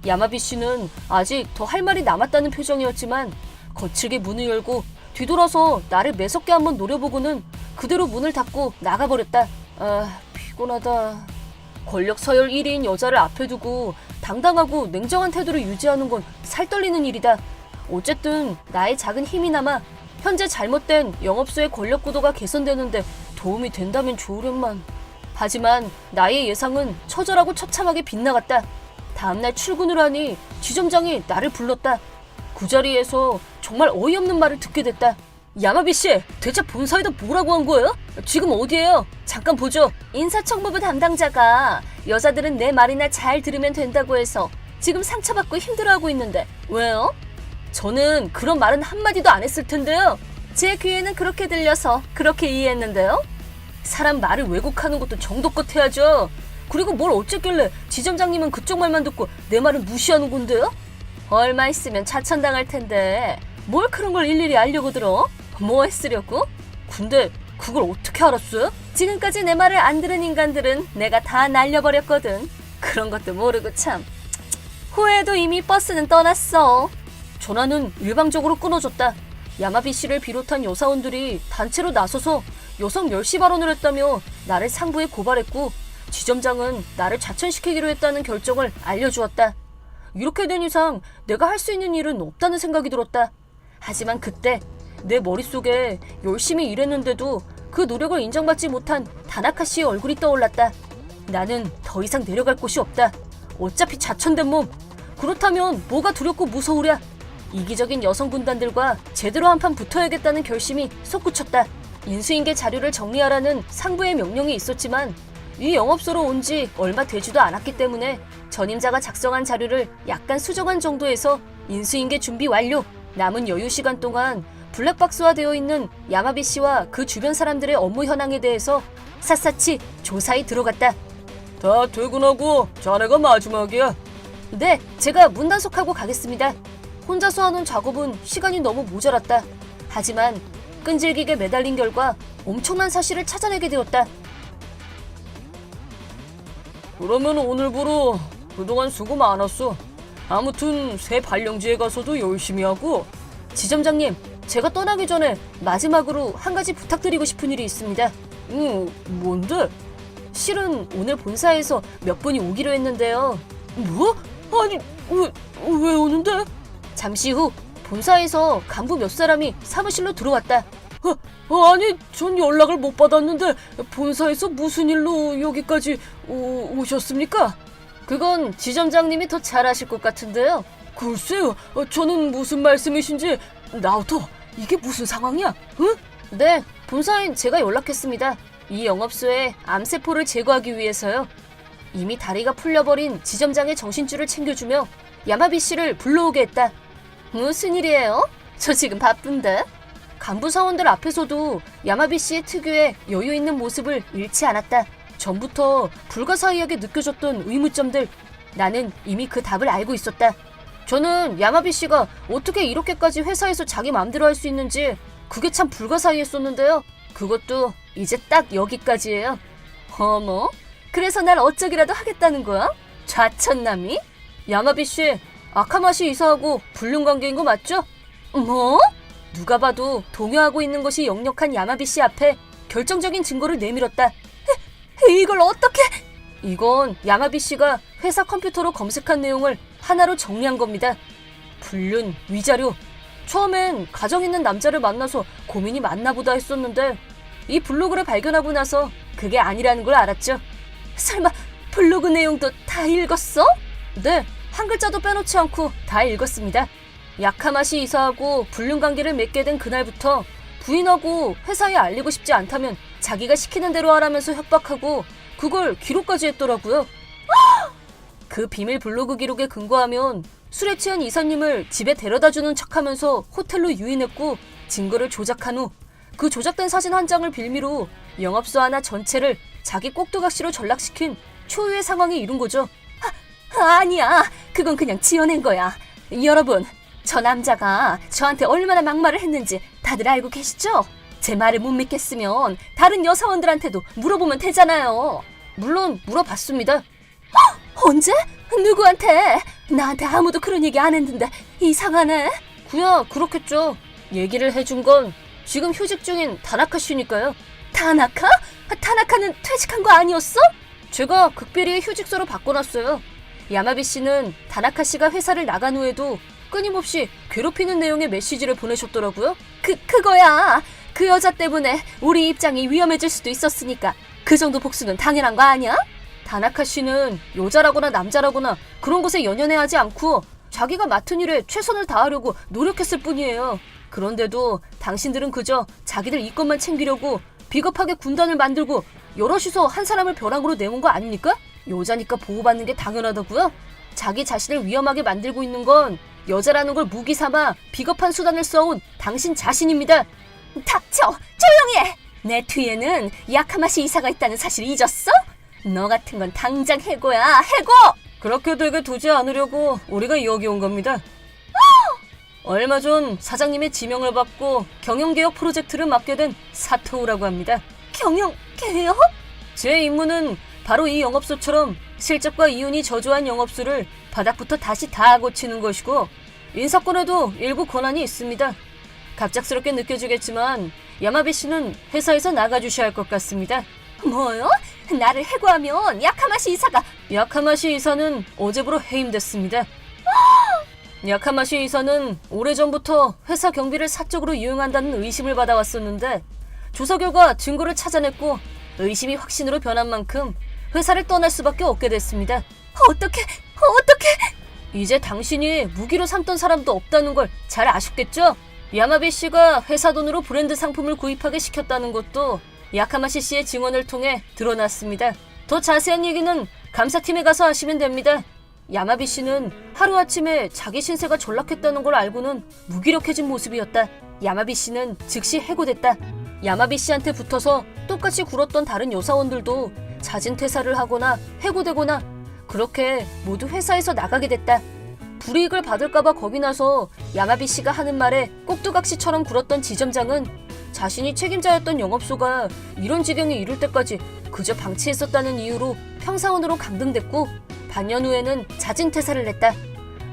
야마비 씨는 아직 더 할 말이 남았다는 표정이었지만 거칠게 문을 열고 뒤돌아서 나를 매섭게 한번 노려보고는 그대로 문을 닫고 나가버렸다. 아, 피곤하다. 권력 서열 1위인 여자를 앞에 두고 당당하고 냉정한 태도를 유지하는 건 살떨리는 일이다. 어쨌든 나의 작은 힘이나마 현재 잘못된 영업소의 권력 구도가 개선되는데 도움이 된다면 좋으련만. 하지만 나의 예상은 처절하고 처참하게 빗나갔다. 다음날 출근을 하니 지점장이 나를 불렀다. 그 자리에서 정말 어이없는 말을 듣게 됐다. 야마비 씨, 대체 본사에다 뭐라고 한 거예요? 지금 어디예요? 잠깐 보죠. 인사청무부 담당자가 여자들은 내 말이나 잘 들으면 된다고 해서 지금 상처받고 힘들어하고 있는데 왜요? 저는 그런 말은 한마디도 안 했을 텐데요. 제 귀에는 그렇게 들려서 그렇게 이해했는데요. 사람 말을 왜곡하는 것도 정도껏 해야죠. 그리고 뭘 어쨌길래 지점장님은 그쪽 말만 듣고 내 말을 무시하는 건데요? 얼마 있으면 자천당할 텐데 뭘 그런 걸 일일이 알려고 들어? 뭐 했으려고? 근데 그걸 어떻게 알았어요? 지금까지 내 말을 안 들은 인간들은 내가 다 날려버렸거든. 그런 것도 모르고 참. 후에도 이미 버스는 떠났어. 전화는 일방적으로 끊어졌다. 야마비 씨를 비롯한 여사원들이 단체로 나서서 여성 멸시 발언을 했다며 나를 상부에 고발했고 지점장은 나를 자천시키기로 했다는 결정을 알려주었다. 이렇게 된 이상 내가 할 수 있는 일은 없다는 생각이 들었다. 하지만 그때 내 머릿속에 열심히 일했는데도 그 노력을 인정받지 못한 다나카 씨의 얼굴이 떠올랐다. 나는 더 이상 내려갈 곳이 없다. 어차피 자천된 몸. 그렇다면 뭐가 두렵고 무서우랴. 이기적인 여성 군단들과 제대로 한판 붙어야겠다는 결심이 솟구쳤다. 인수인계 자료를 정리하라는 상부의 명령이 있었지만 이 영업소로 온 지 얼마 되지도 않았기 때문에 전임자가 작성한 자료를 약간 수정한 정도에서 인수인계 준비 완료. 남은 여유 시간 동안 블랙박스화 되어 있는 야마비 씨와 그 주변 사람들의 업무 현황에 대해서 샅샅이 조사에 들어갔다. 다 퇴근하고 자네가 마지막이야. 네, 제가 문단속하고 가겠습니다. 혼자서 하는 작업은 시간이 너무 모자랐다. 하지만 끈질기게 매달린 결과 엄청난 사실을 찾아내게 되었다. 그러면 오늘부로 그동안 수고 많았어. 아무튼 새 발령지에 가서도 열심히 하고. 지점장님, 제가 떠나기 전에 마지막으로 한 가지 부탁드리고 싶은 일이 있습니다. 뭔데? 실은 오늘 본사에서 몇 분이 오기로 했는데요. 뭐? 아니, 왜 오는데? 잠시 후 본사에서 간부 몇 사람이 사무실로 들어왔다. 아니, 전 연락을 못 받았는데 본사에서 무슨 일로 여기까지 오셨습니까? 그건 지점장님이 더 잘 아실 것 같은데요. 글쎄요, 저는 무슨 말씀이신지. 나오토, 이게 무슨 상황이야? 응? 네, 본사엔 제가 연락했습니다. 이 영업소에 암세포를 제거하기 위해서요. 이미 다리가 풀려버린 지점장의 정신줄을 챙겨주며 야마비 씨를 불러오게 했다. 무슨 일이에요? 저 지금 바쁜데? 간부 사원들 앞에서도 야마비 씨의 특유의 여유 있는 모습을 잃지 않았다. 전부터 불가사의하게 느껴졌던 의문점들. 나는 이미 그 답을 알고 있었다. 저는 야마비 씨가 어떻게 이렇게까지 회사에서 자기 마음대로 할 수 있는지 그게 참 불가사의했었는데요. 그것도 이제 딱 여기까지예요. 어머? 그래서 날 어쩌기라도 하겠다는 거야? 좌천남이? 야마비 씨, 아카마시 이사하고 불륜 관계인 거 맞죠? 뭐? 누가 봐도 동요하고 있는 것이 역력한 야마비 씨 앞에 결정적인 증거를 내밀었다. 이걸 어떻게? 이건 야마비 씨가 회사 컴퓨터로 검색한 내용을 하나로 정리한 겁니다. 불륜, 위자료. 처음엔 가정 있는 남자를 만나서 고민이 많나 보다 했었는데 이 블로그를 발견하고 나서 그게 아니라는 걸 알았죠. 설마 블로그 내용도 다 읽었어? 네, 한 글자도 빼놓지 않고 다 읽었습니다. 야카마시 이사하고 불륜 관계를 맺게 된 그날부터 부인하고 회사에 알리고 싶지 않다면 자기가 시키는 대로 하라면서 협박하고 그걸 기록까지 했더라고요. 그 비밀 블로그 기록에 근거하면 술에 취한 이사님을 집에 데려다주는 척하면서 호텔로 유인했고 증거를 조작한 후 그 조작된 사진 한 장을 빌미로 영업소 하나 전체를 자기 꼭두각시로 전락시킨 초유의 상황에 이른 거죠. 아니야, 그건 그냥 지어낸 거야. 여러분, 저 남자가 저한테 얼마나 막말을 했는지 다들 알고 계시죠? 제 말을 못 믿겠으면 다른 여사원들한테도 물어보면 되잖아요. 물론 물어봤습니다. 언제? 누구한테? 나한테 아무도 그런 얘기 안 했는데 이상하네. 그야 그렇겠죠. 얘기를 해준 건 지금 휴직 중인 다나카 씨니까요. 다나카? 다나카는 퇴직한 거 아니었어? 제가 극비리에 휴직서로 바꿔놨어요. 야마비 씨는 다나카 씨가 회사를 나간 후에도 끊임없이 괴롭히는 내용의 메시지를 보내셨더라고요. 그거야. 그 여자 때문에 우리 입장이 위험해질 수도 있었으니까 그 정도 복수는 당연한 거 아니야? 다나카 씨는 여자라거나 남자라거나 그런 것에 연연해하지 않고 자기가 맡은 일에 최선을 다하려고 노력했을 뿐이에요. 그런데도 당신들은 그저 자기들 이것만 챙기려고 비겁하게 군단을 만들고 여럿이서 한 사람을 벼랑으로 내몬 거 아닙니까? 여자니까 보호받는 게 당연하다고요? 자기 자신을 위험하게 만들고 있는 건 여자라는 걸 무기 삼아 비겁한 수단을 써온 당신 자신입니다. 닥쳐! 조용히 해! 내 뒤에는 야카마시 이사가 있다는 사실 잊었어? 너 같은 건 당장 해고야, 해고! 그렇게 되게 두지 않으려고 우리가 여기 온 겁니다. 얼마 전 사장님의 지명을 받고 경영개혁 프로젝트를 맡게 된 사토우라고 합니다. 경영개혁? 제 임무는 바로 이 영업소처럼 실적과 이윤이 저조한 영업소를 바닥부터 다시 다 고치는 것이고 인사권에도 일부 권한이 있습니다. 갑작스럽게 느껴지겠지만 야마비 씨는 회사에서 나가주셔야 할 것 같습니다. 뭐요? 나를 해고하면 야카마시 이사는 어제부로 해임됐습니다. 야카마시 이사는 오래전부터 회사 경비를 사적으로 이용한다는 의심을 받아왔었는데 조사 결과 증거를 찾아냈고 의심이 확신으로 변한 만큼 회사를 떠날 수밖에 없게 됐습니다. 어떻게? 이제 당신이 무기로 삼던 사람도 없다는 걸 잘 아셨겠죠? 야마비 씨가 회사 돈으로 브랜드 상품을 구입하게 시켰다는 것도 야카마시 씨의 증언을 통해 드러났습니다. 더 자세한 얘기는 감사팀에 가서 하시면 됩니다. 야마비 씨는 하루아침에 자기 신세가 전락했다는 걸 알고는 무기력해진 모습이었다. 야마비 씨는 즉시 해고됐다. 야마비 씨한테 붙어서 똑같이 굴었던 다른 여사원들도 자진 퇴사를 하거나 해고되거나 그렇게 모두 회사에서 나가게 됐다. 불이익을 받을까봐 겁이 나서 야마비 씨가 하는 말에 꼭두각시처럼 굴었던 지점장은 자신이 책임자였던 영업소가 이런 지경에 이를 때까지 그저 방치했었다는 이유로 평사원으로 감등됐고 반년 후에는 자진 퇴사를 했다.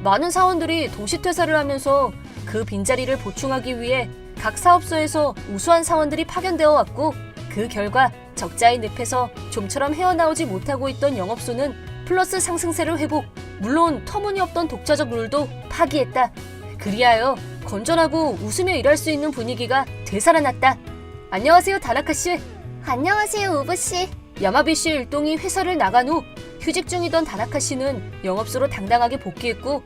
많은 사원들이 동시 퇴사를 하면서 그 빈자리를 보충하기 위해 각 사업소에서 우수한 사원들이 파견되어 왔고 그 결과 적자의 늪에서 좀처럼 헤어나오지 못하고 있던 영업소는 플러스 상승세를 회복, 물론 터무니없던 독자적 룰도 파기했다. 그리하여 건전하고 웃으며 일할 수 있는 분위기가 되살아났다. 안녕하세요, 다나카 씨. 안녕하세요, 우부 씨. 야마비 씨 일동이 회사를 나간 후 휴직 중이던 다나카 씨는 영업소로 당당하게 복귀했고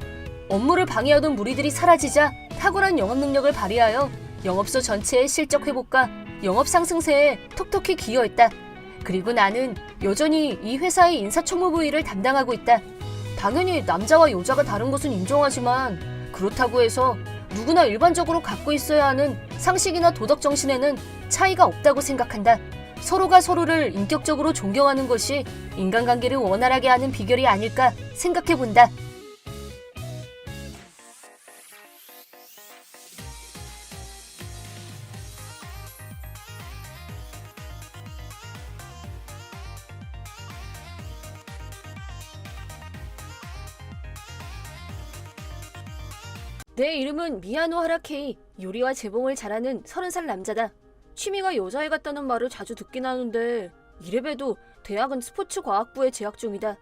업무를 방해하던 무리들이 사라지자 탁월한 영업 능력을 발휘하여 영업소 전체의 실적 회복과 영업 상승세에 톡톡히 기여했다. 그리고 나는 여전히 이 회사의 인사총무부 일을 담당하고 있다. 당연히 남자와 여자가 다른 것은 인정하지만 그렇다고 해서 누구나 일반적으로 갖고 있어야 하는 상식이나 도덕 정신에는 차이가 없다고 생각한다. 서로가 서로를 인격적으로 존경하는 것이 인간관계를 원활하게 하는 비결이 아닐까 생각해본다. 내 이름은 미야노하라 케이. 요리와 재봉을 잘하는 30살 남자다. 취미가 여자애 같다는 말을 자주 듣긴 하는데 이래봬도 대학은 스포츠과학부에 재학 중이다.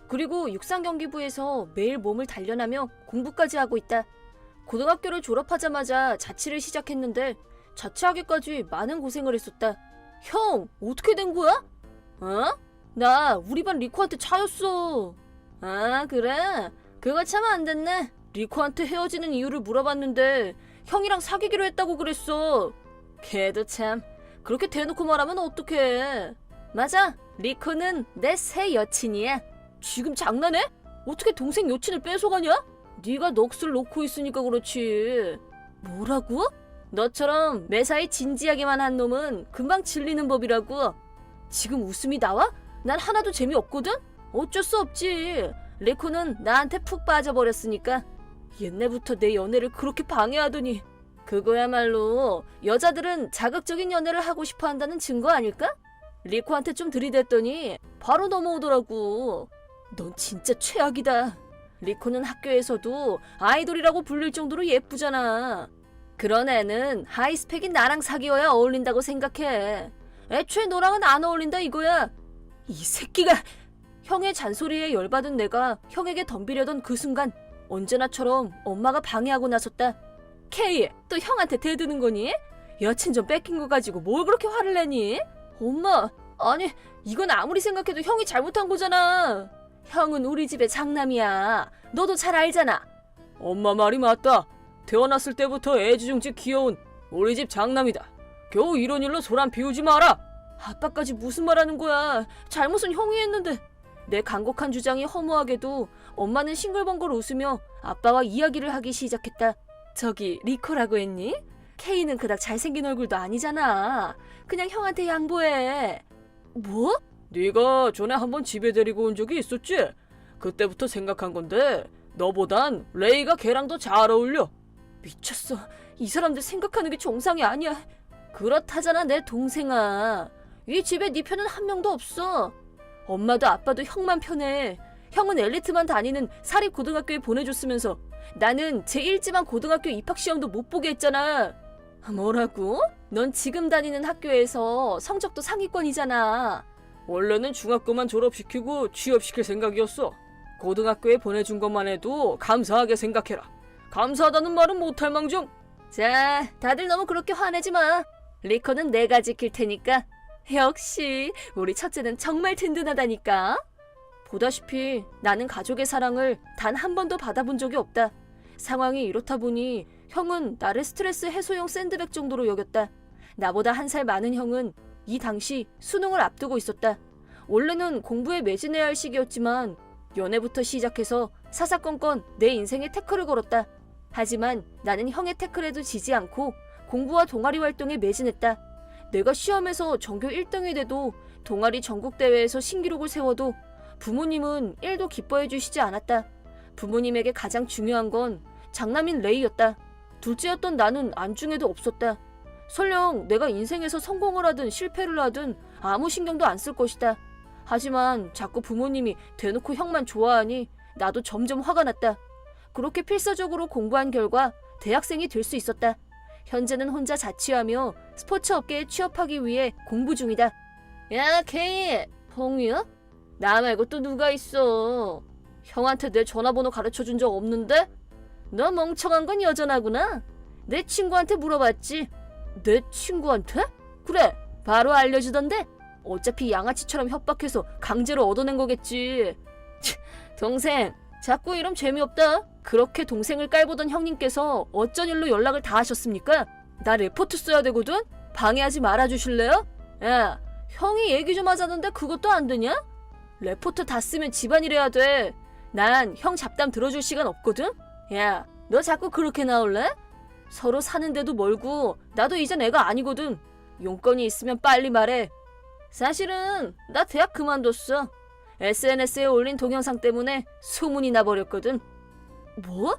그리고 육상경기부에서 매일 몸을 단련하며 공부까지 하고 있다. 고등학교를 졸업하자마자 자취를 시작했는데 자취하기까지 많은 고생을 했었다. 형, 어떻게 된 거야? 어? 나 우리 반 리코한테 차였어. 아, 그래? 그거 참 안 됐네. 리코한테 헤어지는 이유를 물어봤는데 형이랑 사귀기로 했다고 그랬어. 걔도 참 그렇게 대놓고 말하면 어떡해. 맞아, 리코는 내 새 여친이야. 지금 장난해? 어떻게 동생 여친을 뺏어가냐? 네가 넋을 놓고 있으니까 그렇지. 뭐라고? 너처럼 매사에 진지하게만 한 놈은 금방 질리는 법이라고. 지금 웃음이 나와? 난 하나도 재미없거든? 어쩔 수 없지. 리코는 나한테 푹 빠져버렸으니까. 옛날부터 내 연애를 그렇게 방해하더니. 그거야말로 여자들은 자극적인 연애를 하고 싶어 한다는 증거 아닐까? 리코한테 좀 들이댔더니 바로 넘어오더라고. 넌 진짜 최악이다. 리코는 학교에서도 아이돌이라고 불릴 정도로 예쁘잖아. 그런 애는 하이스펙인 나랑 사귀어야 어울린다고 생각해. 애초에 너랑은 안 어울린다 이거야. 이 새끼가. 형의 잔소리에 열받은 내가 형에게 덤비려던 그 순간 언제나처럼 엄마가 방해하고 나섰다. 케이, 또 형한테 대드는 거니? 여친 좀 뺏긴 거 가지고 뭘 그렇게 화를 내니? 엄마, 아니 이건 아무리 생각해도 형이 잘못한 거잖아. 형은 우리 집의 장남이야. 너도 잘 알잖아. 엄마 말이 맞다. 태어났을 때부터 애지중지 귀여운 우리 집 장남이다. 겨우 이런 일로 소란 피우지 마라. 아빠까지 무슨 말하는 거야. 잘못은 형이 했는데. 내 간곡한 주장이 허무하게도 엄마는 싱글벙글 웃으며 아빠와 이야기를 하기 시작했다. 저기 리코라고 했니? 케이는 그닥 잘생긴 얼굴도 아니잖아. 그냥 형한테 양보해. 뭐? 네가 전에 한번 집에 데리고 온 적이 있었지? 그때부터 생각한 건데 너보단 레이가 걔랑 더 잘 어울려. 미쳤어. 이 사람들 생각하는 게 정상이 아니야. 그렇다잖아 내 동생아. 이 집에 네 편은 한 명도 없어. 엄마도 아빠도 형만 편해. 형은 엘리트만 다니는 사립고등학교에 보내줬으면서 나는 제1지만 고등학교 입학시험도 못 보게 했잖아. 뭐라고? 넌 지금 다니는 학교에서 성적도 상위권이잖아. 원래는 중학교만 졸업시키고 취업시킬 생각이었어. 고등학교에 보내준 것만 해도 감사하게 생각해라. 감사하다는 말은 못할 망정. 자, 다들 너무 그렇게 화내지 마. 리코는 내가 지킬 테니까. 역시 우리 첫째는 정말 든든하다니까. 보다시피 나는 가족의 사랑을 단 한 번도 받아본 적이 없다. 상황이 이렇다 보니 형은 나를 스트레스 해소용 샌드백 정도로 여겼다. 나보다 한 살 많은 형은 이 당시 수능을 앞두고 있었다. 원래는 공부에 매진해야 할 시기였지만 연애부터 시작해서 사사건건 내 인생에 태클을 걸었다. 하지만 나는 형의 태클에도 지지 않고 공부와 동아리 활동에 매진했다. 내가 시험에서 전교 1등이 돼도 동아리 전국대회에서 신기록을 세워도 부모님은 1도 기뻐해 주시지 않았다. 부모님에게 가장 중요한 건 장남인 레이였다. 둘째였던 나는 안중에도 없었다. 설령 내가 인생에서 성공을 하든 실패를 하든 아무 신경도 안 쓸 것이다. 하지만 자꾸 부모님이 대놓고 형만 좋아하니 나도 점점 화가 났다. 그렇게 필사적으로 공부한 결과 대학생이 될 수 있었다. 현재는 혼자 자취하며 스포츠 업계에 취업하기 위해 공부 중이다. 야, 케이, 봉이야? 나 말고 또 누가 있어? 형한테 내 전화번호 가르쳐준 적 없는데? 너 멍청한 건 여전하구나. 내 친구한테 물어봤지. 내 친구한테? 그래, 바로 알려주던데? 어차피 양아치처럼 협박해서 강제로 얻어낸 거겠지. 동생, 자꾸 이러면 재미없다. 그렇게 동생을 깔보던 형님께서 어쩐 일로 연락을 다 하셨습니까? 나 레포트 써야 되거든? 방해하지 말아주실래요? 야, 형이 얘기 좀 하자는데 그것도 안 되냐? 레포트 다 쓰면 집안일 해야 돼. 난 형 잡담 들어줄 시간 없거든? 야, 너 자꾸 그렇게 나올래? 서로 사는데도 멀고 나도 이젠 애가 아니거든. 용건이 있으면 빨리 말해. 사실은 나 대학 그만뒀어. SNS에 올린 동영상 때문에 소문이 나버렸거든. 뭐?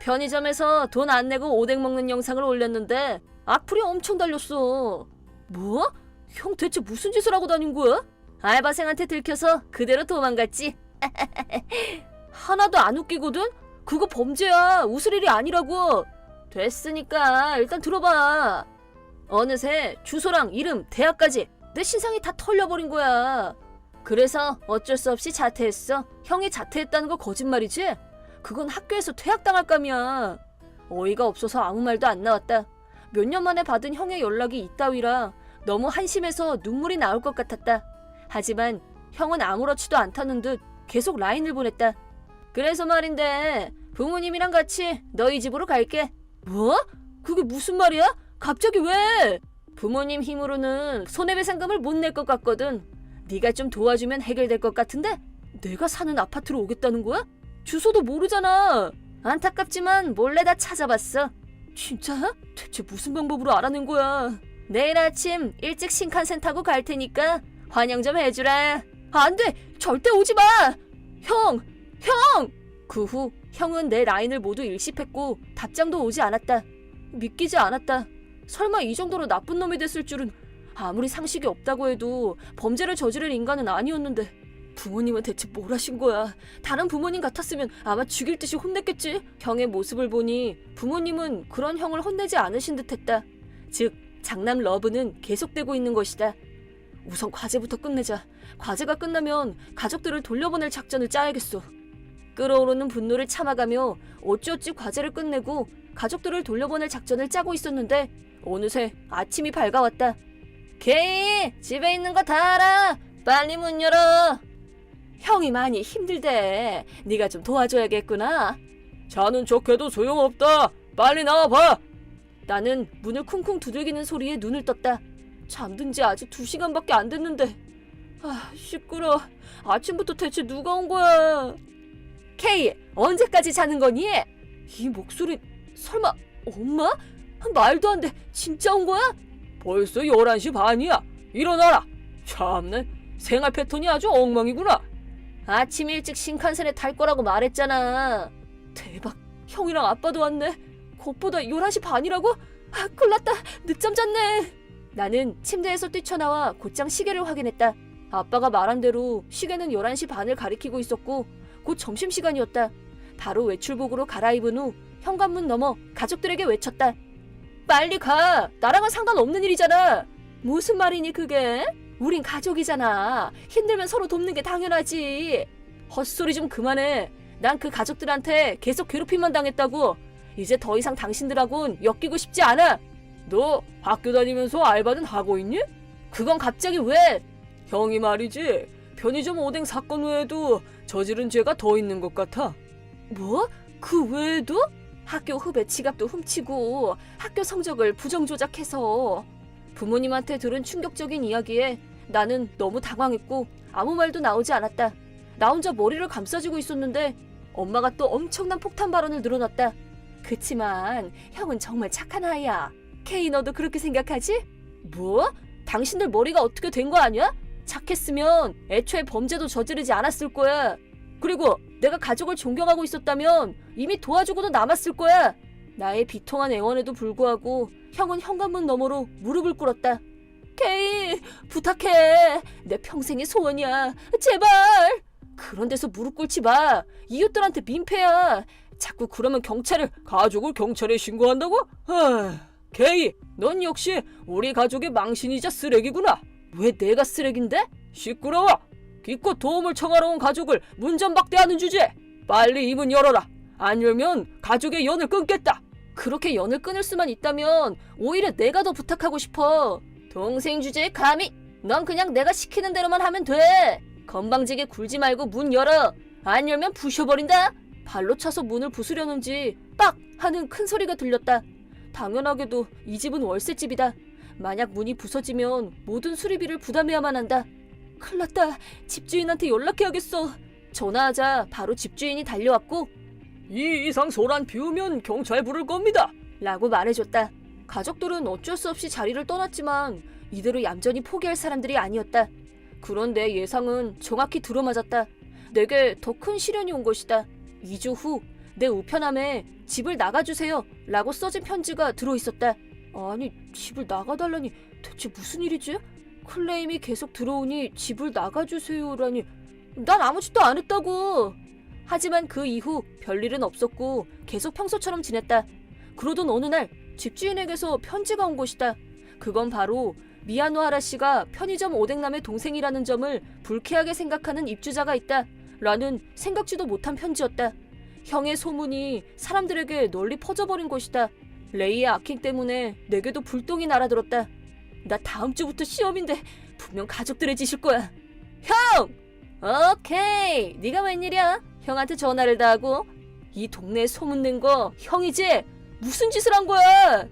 편의점에서 돈 안 내고 오뎅 먹는 영상을 올렸는데 악플이 엄청 달렸어. 뭐? 형 대체 무슨 짓을 하고 다닌 거야? 알바생한테 들켜서 그대로 도망갔지. 하나도 안 웃기거든? 그거 범죄야. 웃을 일이 아니라고. 됐으니까 일단 들어봐. 어느새 주소랑 이름, 대학까지 내 신상이 다 털려버린 거야. 그래서 어쩔 수 없이 자퇴했어. 형이 자퇴했다는 거 거짓말이지? 그건 학교에서 퇴학당할 감이야. 어이가 없어서 아무 말도 안 나왔다. 몇 년 만에 받은 형의 연락이 이따위라 너무 한심해서 눈물이 나올 것 같았다. 하지만 형은 아무렇지도 않다는 듯 계속 라인을 보냈다. 그래서 말인데 부모님이랑 같이 너희 집으로 갈게. 뭐? 그게 무슨 말이야? 갑자기 왜? 부모님 힘으로는 손해배상금을 못 낼 것 같거든. 네가 좀 도와주면 해결될 것 같은데? 내가 사는 아파트로 오겠다는 거야? 주소도 모르잖아. 안타깝지만 몰래 다 찾아봤어. 진짜? 대체 무슨 방법으로 알아낸 거야? 내일 아침 일찍 신칸센 타고 갈 테니까 환영 좀 해주라. 안 돼! 절대 오지 마! 형! 그 후 형은 내 라인을 모두 일십했고 답장도 오지 않았다. 믿기지 않았다. 설마 이 정도로 나쁜 놈이 됐을 줄은. 아무리 상식이 없다고 해도 범죄를 저지를 인간은 아니었는데 부모님은 대체 뭘 하신 거야? 다른 부모님 같았으면 아마 죽일 듯이 혼냈겠지? 형의 모습을 보니 부모님은 그런 형을 혼내지 않으신 듯했다. 즉 장남 러브는 계속되고 있는 것이다. 우선 과제부터 끝내자. 과제가 끝나면 가족들을 돌려보낼 작전을 짜야겠어. 끓어오르는 분노를 참아가며 어찌어찌 과제를 끝내고 가족들을 돌려보낼 작전을 짜고 있었는데 어느새 아침이 밝아왔다. 개이! 집에 있는 거 다 알아! 빨리 문 열어! 형이 많이 힘들대. 네가 좀 도와줘야겠구나. 자는 척해도 소용없다. 빨리 나와봐. 나는 문을 쿵쿵 두들기는 소리에 눈을 떴다. 잠든 지 아직 2시간밖에 안 됐는데. 시끄러. 아침부터 대체 누가 온 거야? 케이, 언제까지 자는 거니? 이 목소리 설마 엄마? 말도 안 돼. 진짜 온 거야? 벌써 11시 반이야. 일어나라. 참네. 생활 패턴이 아주 엉망이구나. 아침 일찍 신칸센에 탈 거라고 말했잖아. 대박. 형이랑 아빠도 왔네. 그것보다 11시 반이라고? 큰일 났다. 늦잠 잤네. 나는 침대에서 뛰쳐나와 곧장 시계를 확인했다. 아빠가 말한 대로 시계는 11시 반을 가리키고 있었고 곧 점심시간이었다. 바로 외출복으로 갈아입은 후 현관문 너머 가족들에게 외쳤다. 빨리 가. 나랑은 상관없는 일이잖아. 무슨 말이니 그게? 우린 가족이잖아. 힘들면 서로 돕는 게 당연하지. 헛소리 좀 그만해. 난 그 가족들한테 계속 괴롭힘만 당했다고. 이제 더 이상 당신들하고는 엮이고 싶지 않아. 너 학교 다니면서 알바는 하고 있니? 그건 갑자기 왜? 형이 말이지. 편의점 오뎅 사건 외에도 저지른 죄가 더 있는 것 같아. 뭐? 그 외에도? 학교 후배 지갑도 훔치고 학교 성적을 부정 조작해서. 부모님한테 들은 충격적인 이야기에 나는 너무 당황했고 아무 말도 나오지 않았다. 나 혼자 머리를 감싸쥐고 있었는데 엄마가 또 엄청난 폭탄 발언을 늘어놨다. 그치만 형은 정말 착한 아이야. 케이 너도 그렇게 생각하지? 뭐? 당신들 머리가 어떻게 된 거 아니야? 착했으면 애초에 범죄도 저지르지 않았을 거야. 그리고 내가 가족을 존경하고 있었다면 이미 도와주고도 남았을 거야. 나의 비통한 애원에도 불구하고 형은 현관문 너머로 무릎을 꿇었다. 케이, 부탁해. 내 평생의 소원이야. 제발. 그런 데서 무릎 꿇지 마. 이웃들한테 민폐야. 자꾸 그러면 가족을 경찰에 신고한다고? 케이, 넌 역시 우리 가족의 망신이자 쓰레기구나. 왜 내가 쓰레기인데? 시끄러워. 기껏 도움을 청하러 온 가족을 문전박대하는 주제. 빨리 이 문 열어라. 안 열면 가족의 연을 끊겠다. 그렇게 연을 끊을 수만 있다면 오히려 내가 더 부탁하고 싶어. 동생 주제에 감히. 넌 그냥 내가 시키는 대로만 하면 돼. 건방지게 굴지 말고 문 열어. 안 열면 부셔버린다. 발로 차서 문을 부수려는지 빡 하는 큰 소리가 들렸다. 당연하게도 이 집은 월세집이다. 만약 문이 부서지면 모든 수리비를 부담해야만 한다. 큰일 났다. 집주인한테 연락해야겠어. 전화하자 바로 집주인이 달려왔고 이 이상 소란 피우면 경찰 부를 겁니다. 라고 말해줬다. 가족들은 어쩔 수 없이 자리를 떠났지만 이대로 얌전히 포기할 사람들이 아니었다. 그런데 예상은 정확히 들어맞았다. 내게 더 큰 시련이 온 것이다. 2주 후 내 우편함에 집을 나가주세요 라고 써진 편지가 들어있었다. 아니 집을 나가달라니 대체 무슨 일이지? 클레임이 계속 들어오니 집을 나가주세요라니 난 아무 짓도 안 했다고. 하지만 그 이후 별일은 없었고 계속 평소처럼 지냈다. 그러던 어느 날 집주인에게서 편지가 온 것이다. 그건 바로 미야노하라 씨가 편의점 오뎅남의 동생이라는 점을 불쾌하게 생각하는 입주자가 있다 라는 생각지도 못한 편지였다. 형의 소문이 사람들에게 널리 퍼져버린 것이다. 레이의 악행 때문에 내게도 불똥이 날아들었다. 나 다음 주부터 시험인데 분명 가족들의 짓일 거야. 형! 오케이, 네가 웬일이야? 형한테 전화를 다 하고 이 동네에 소문낸 거 형이지? 무슨 짓을 한 거야?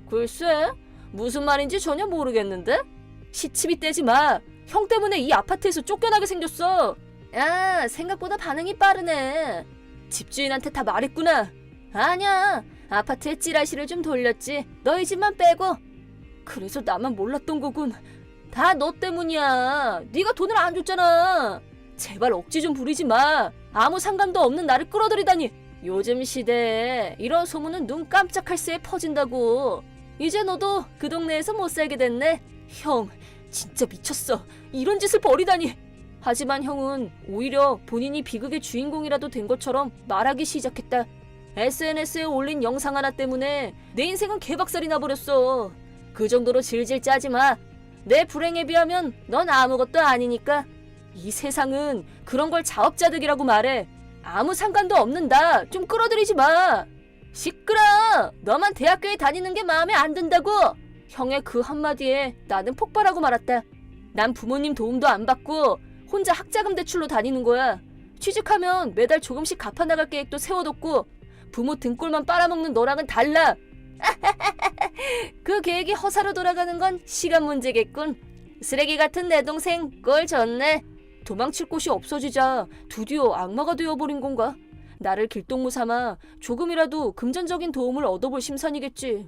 글쎄, 무슨 말인지 전혀 모르겠는데? 시치미 떼지 마. 형 때문에 이 아파트에서 쫓겨나게 생겼어. 야, 생각보다 반응이 빠르네. 집주인한테 다 말했구나. 아니야, 아파트에 찌라시를 좀 돌렸지. 너희 집만 빼고. 그래서 나만 몰랐던 거군. 다 너 때문이야. 네가 돈을 안 줬잖아. 제발 억지 좀 부리지 마. 아무 상관도 없는 나를 끌어들이다니. 요즘 시대에 이런 소문은 눈 깜짝할 새에 퍼진다고. 이제 너도 그 동네에서 못 살게 됐네. 형, 진짜 미쳤어. 이런 짓을 벌이다니. 하지만 형은 오히려 본인이 비극의 주인공이라도 된 것처럼 말하기 시작했다. SNS에 올린 영상 하나 때문에 내 인생은 개박살이 나버렸어. 그 정도로 질질 짜지 마. 내 불행에 비하면 넌 아무것도 아니니까. 이 세상은 그런 걸 자업자득이라고 말해. 아무 상관도 없는 나 좀 끌어들이지 마. 시끄러. 너만 대학교에 다니는 게 마음에 안 든다고. 형의 그 한마디에 나는 폭발하고 말았다. 난 부모님 도움도 안 받고 혼자 학자금 대출로 다니는 거야. 취직하면 매달 조금씩 갚아나갈 계획도 세워뒀고 부모 등골만 빨아먹는 너랑은 달라. 그 계획이 허사로 돌아가는 건 시간 문제겠군. 쓰레기 같은 내 동생 꼴 좋네. 도망칠 곳이 없어지자 드디어 악마가 되어버린 건가? 나를 길동무 삼아 조금이라도 금전적인 도움을 얻어볼 심산이겠지.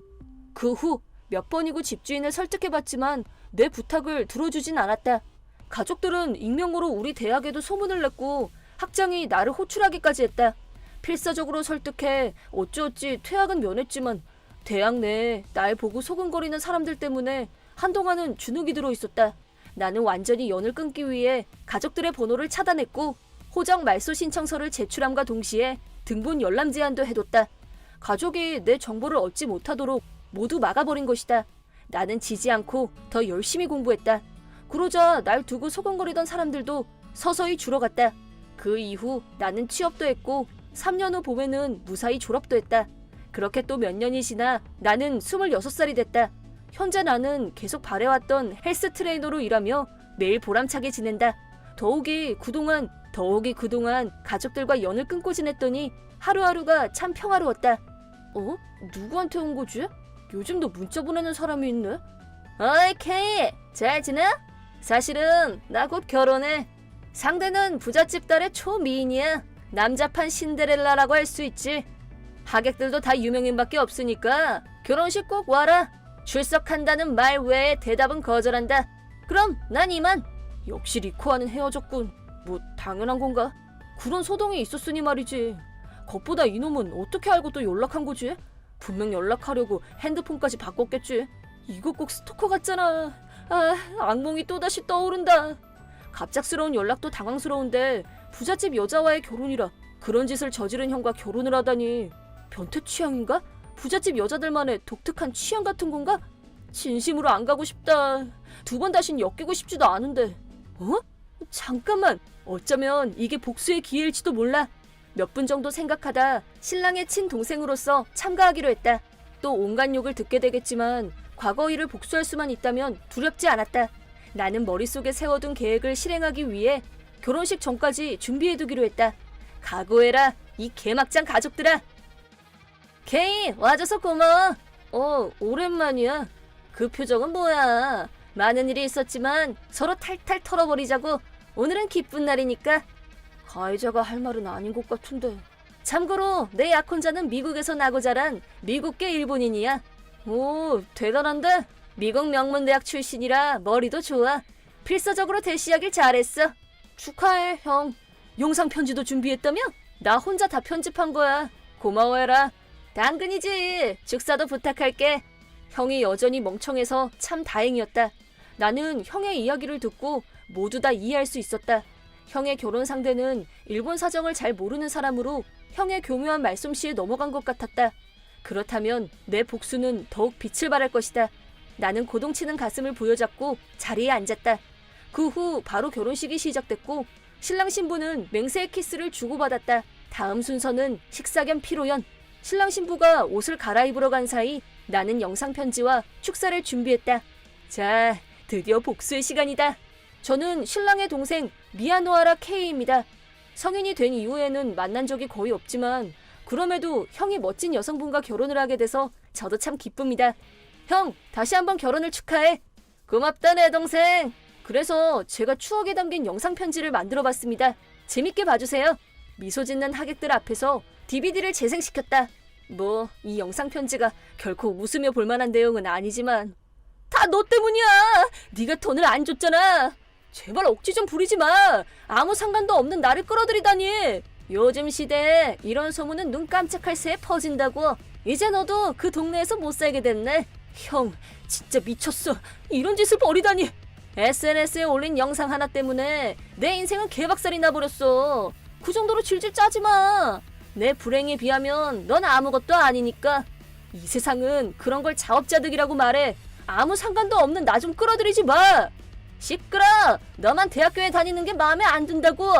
그 후 몇 번이고 집주인을 설득해봤지만 내 부탁을 들어주진 않았다. 가족들은 익명으로 우리 대학에도 소문을 냈고 학장이 나를 호출하기까지 했다. 필사적으로 설득해 어찌어찌 퇴학은 면했지만 대학 내에 날 보고 소근거리는 사람들 때문에 한동안은 주눅이 들어있었다. 나는 완전히 연을 끊기 위해 가족들의 번호를 차단했고 호적 말소 신청서를 제출함과 동시에 등본 열람 제한도 해뒀다. 가족이 내 정보를 얻지 못하도록 모두 막아버린 것이다. 나는 지지 않고 더 열심히 공부했다. 그러자 날 두고 소곤거리던 사람들도 서서히 줄어갔다. 그 이후 나는 취업도 했고 3년 후 봄에는 무사히 졸업도 했다. 그렇게 또 몇 년이 지나 나는 26살이 됐다. 현재 나는 계속 바래왔던 헬스 트레이너로 일하며 매일 보람차게 지낸다. 더욱이 그동안 가족들과 연을 끊고 지냈더니 하루하루가 참 평화로웠다. 누구한테 온 거지? 요즘도 문자 보내는 사람이 있네. 어이 케이, 잘 지내? 사실은 나 곧 결혼해. 상대는 부잣집 딸의 초미인이야. 남자판 신데렐라라고 할 수 있지. 하객들도 다 유명인밖에 없으니까 결혼식 꼭 와라. 출석한다는 말 외에 대답은 거절한다. 그럼 난 이만. 역시 리코와는 헤어졌군. 뭐 당연한 건가? 그런 소동이 있었으니 말이지. 겉보다 이놈은 어떻게 알고 또 연락한 거지? 분명 연락하려고 핸드폰까지 바꿨겠지. 이거 꼭 스토커 같잖아. 악몽이 또다시 떠오른다. 갑작스러운 연락도 당황스러운데 부잣집 여자와의 결혼이라 그런 짓을 저지른 형과 결혼을 하다니. 변태 취향인가? 부잣집 여자들만의 독특한 취향 같은 건가? 진심으로 안 가고 싶다. 두 번 다신 엮이고 싶지도 않은데. 잠깐만. 어쩌면 이게 복수의 기회일지도 몰라. 몇 분 정도 생각하다 신랑의 친동생으로서 참가하기로 했다. 또 온갖 욕을 듣게 되겠지만 과거 일을 복수할 수만 있다면 두렵지 않았다. 나는 머릿속에 세워둔 계획을 실행하기 위해 결혼식 전까지 준비해두기로 했다. 각오해라, 이 개막장 가족들아. 케이, 와줘서 고마워. 오랜만이야. 그 표정은 뭐야? 많은 일이 있었지만 서로 탈탈 털어버리자고. 오늘은 기쁜 날이니까. 가해자가 할 말은 아닌 것 같은데. 참고로 내 약혼자는 미국에서 나고 자란 미국계 일본인이야. 오, 대단한데? 미국 명문대학 출신이라 머리도 좋아. 필사적으로 대시하길 잘했어. 축하해, 형. 영상 편지도 준비했다며? 나 혼자 다 편집한 거야. 고마워해라. 당근이지. 축사도 부탁할게. 형이 여전히 멍청해서 참 다행이었다. 나는 형의 이야기를 듣고 모두 다 이해할 수 있었다. 형의 결혼 상대는 일본 사정을 잘 모르는 사람으로 형의 교묘한 말솜씨에 넘어간 것 같았다. 그렇다면 내 복수는 더욱 빛을 발할 것이다. 나는 고동치는 가슴을 부여잡고 자리에 앉았다. 그 후 바로 결혼식이 시작됐고 신랑 신부는 맹세의 키스를 주고받았다. 다음 순서는 식사 겸 피로연. 신랑 신부가 옷을 갈아입으러 간 사이 나는 영상편지와 축사를 준비했다. 자, 드디어 복수의 시간이다. 저는 신랑의 동생 미야노하라 K입니다. 성인이 된 이후에는 만난 적이 거의 없지만 그럼에도 형이 멋진 여성분과 결혼을 하게 돼서 저도 참 기쁩니다. 형, 다시 한번 결혼을 축하해. 고맙다 내 동생. 그래서 제가 추억에 담긴 영상편지를 만들어봤습니다. 재밌게 봐주세요. 미소 짓는 하객들 앞에서 DVD를 재생시켰다. 뭐 이 영상편지가 결코 웃으며 볼만한 내용은 아니지만 다 너 때문이야. 네가 돈을 안 줬잖아. 제발 억지 좀 부리지 마. 아무 상관도 없는 나를 끌어들이다니. 요즘 시대에 이런 소문은 눈 깜짝할 새에 퍼진다고. 이제 너도 그 동네에서 못 살게 됐네. 형, 진짜 미쳤어. 이런 짓을 벌이다니. SNS에 올린 영상 하나 때문에 내 인생은 개박살이 나버렸어. 그 정도로 질질 짜지 마. 내 불행에 비하면 넌 아무것도 아니니까. 이 세상은 그런 걸 자업자득이라고 말해. 아무 상관도 없는 나 좀 끌어들이지 마. 시끄러. 너만 대학교에 다니는 게 마음에 안 든다고.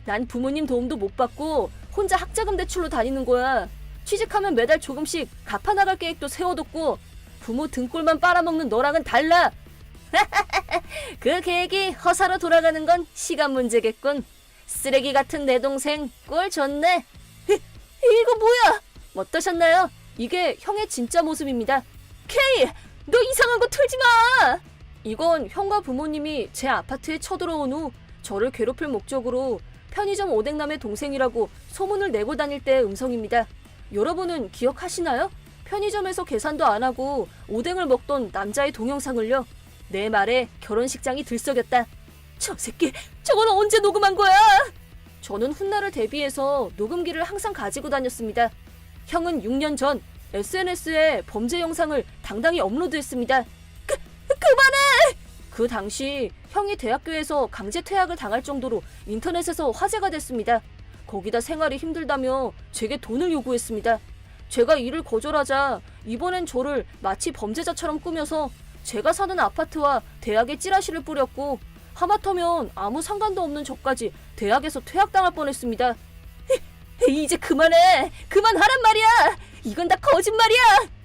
난 부모님 도움도 못 받고 혼자 학자금 대출로 다니는 거야. 취직하면 매달 조금씩 갚아나갈 계획도 세워뒀고 부모 등골만 빨아먹는 너랑은 달라. 그 계획이 허사로 돌아가는 건 시간 문제겠군. 쓰레기 같은 내 동생 꼴 좋네. 이거 뭐야? 어떠셨나요? 이게 형의 진짜 모습입니다. K! 너 이상한 거 틀지 마! 이건 형과 부모님이 제 아파트에 쳐들어온 후 저를 괴롭힐 목적으로 편의점 오뎅남의 동생이라고 소문을 내고 다닐 때의 음성입니다. 여러분은 기억하시나요? 편의점에서 계산도 안 하고 오뎅을 먹던 남자의 동영상을요. 내 말에 결혼식장이 들썩였다. 저 새끼, 저건 언제 녹음한 거야? 저는 훗날을 대비해서 녹음기를 항상 가지고 다녔습니다. 형은 6년 전 SNS에 범죄 영상을 당당히 업로드했습니다. 그만해! 그 당시 형이 대학교에서 강제 퇴학을 당할 정도로 인터넷에서 화제가 됐습니다. 거기다 생활이 힘들다며 제게 돈을 요구했습니다. 제가 이를 거절하자 이번엔 저를 마치 범죄자처럼 꾸며서 제가 사는 아파트와 대학에 찌라시를 뿌렸고 하마터면 아무 상관도 없는 저까지 대학에서 퇴학당할 뻔했습니다. 이제 그만해! 그만하란 말이야! 이건 다 거짓말이야!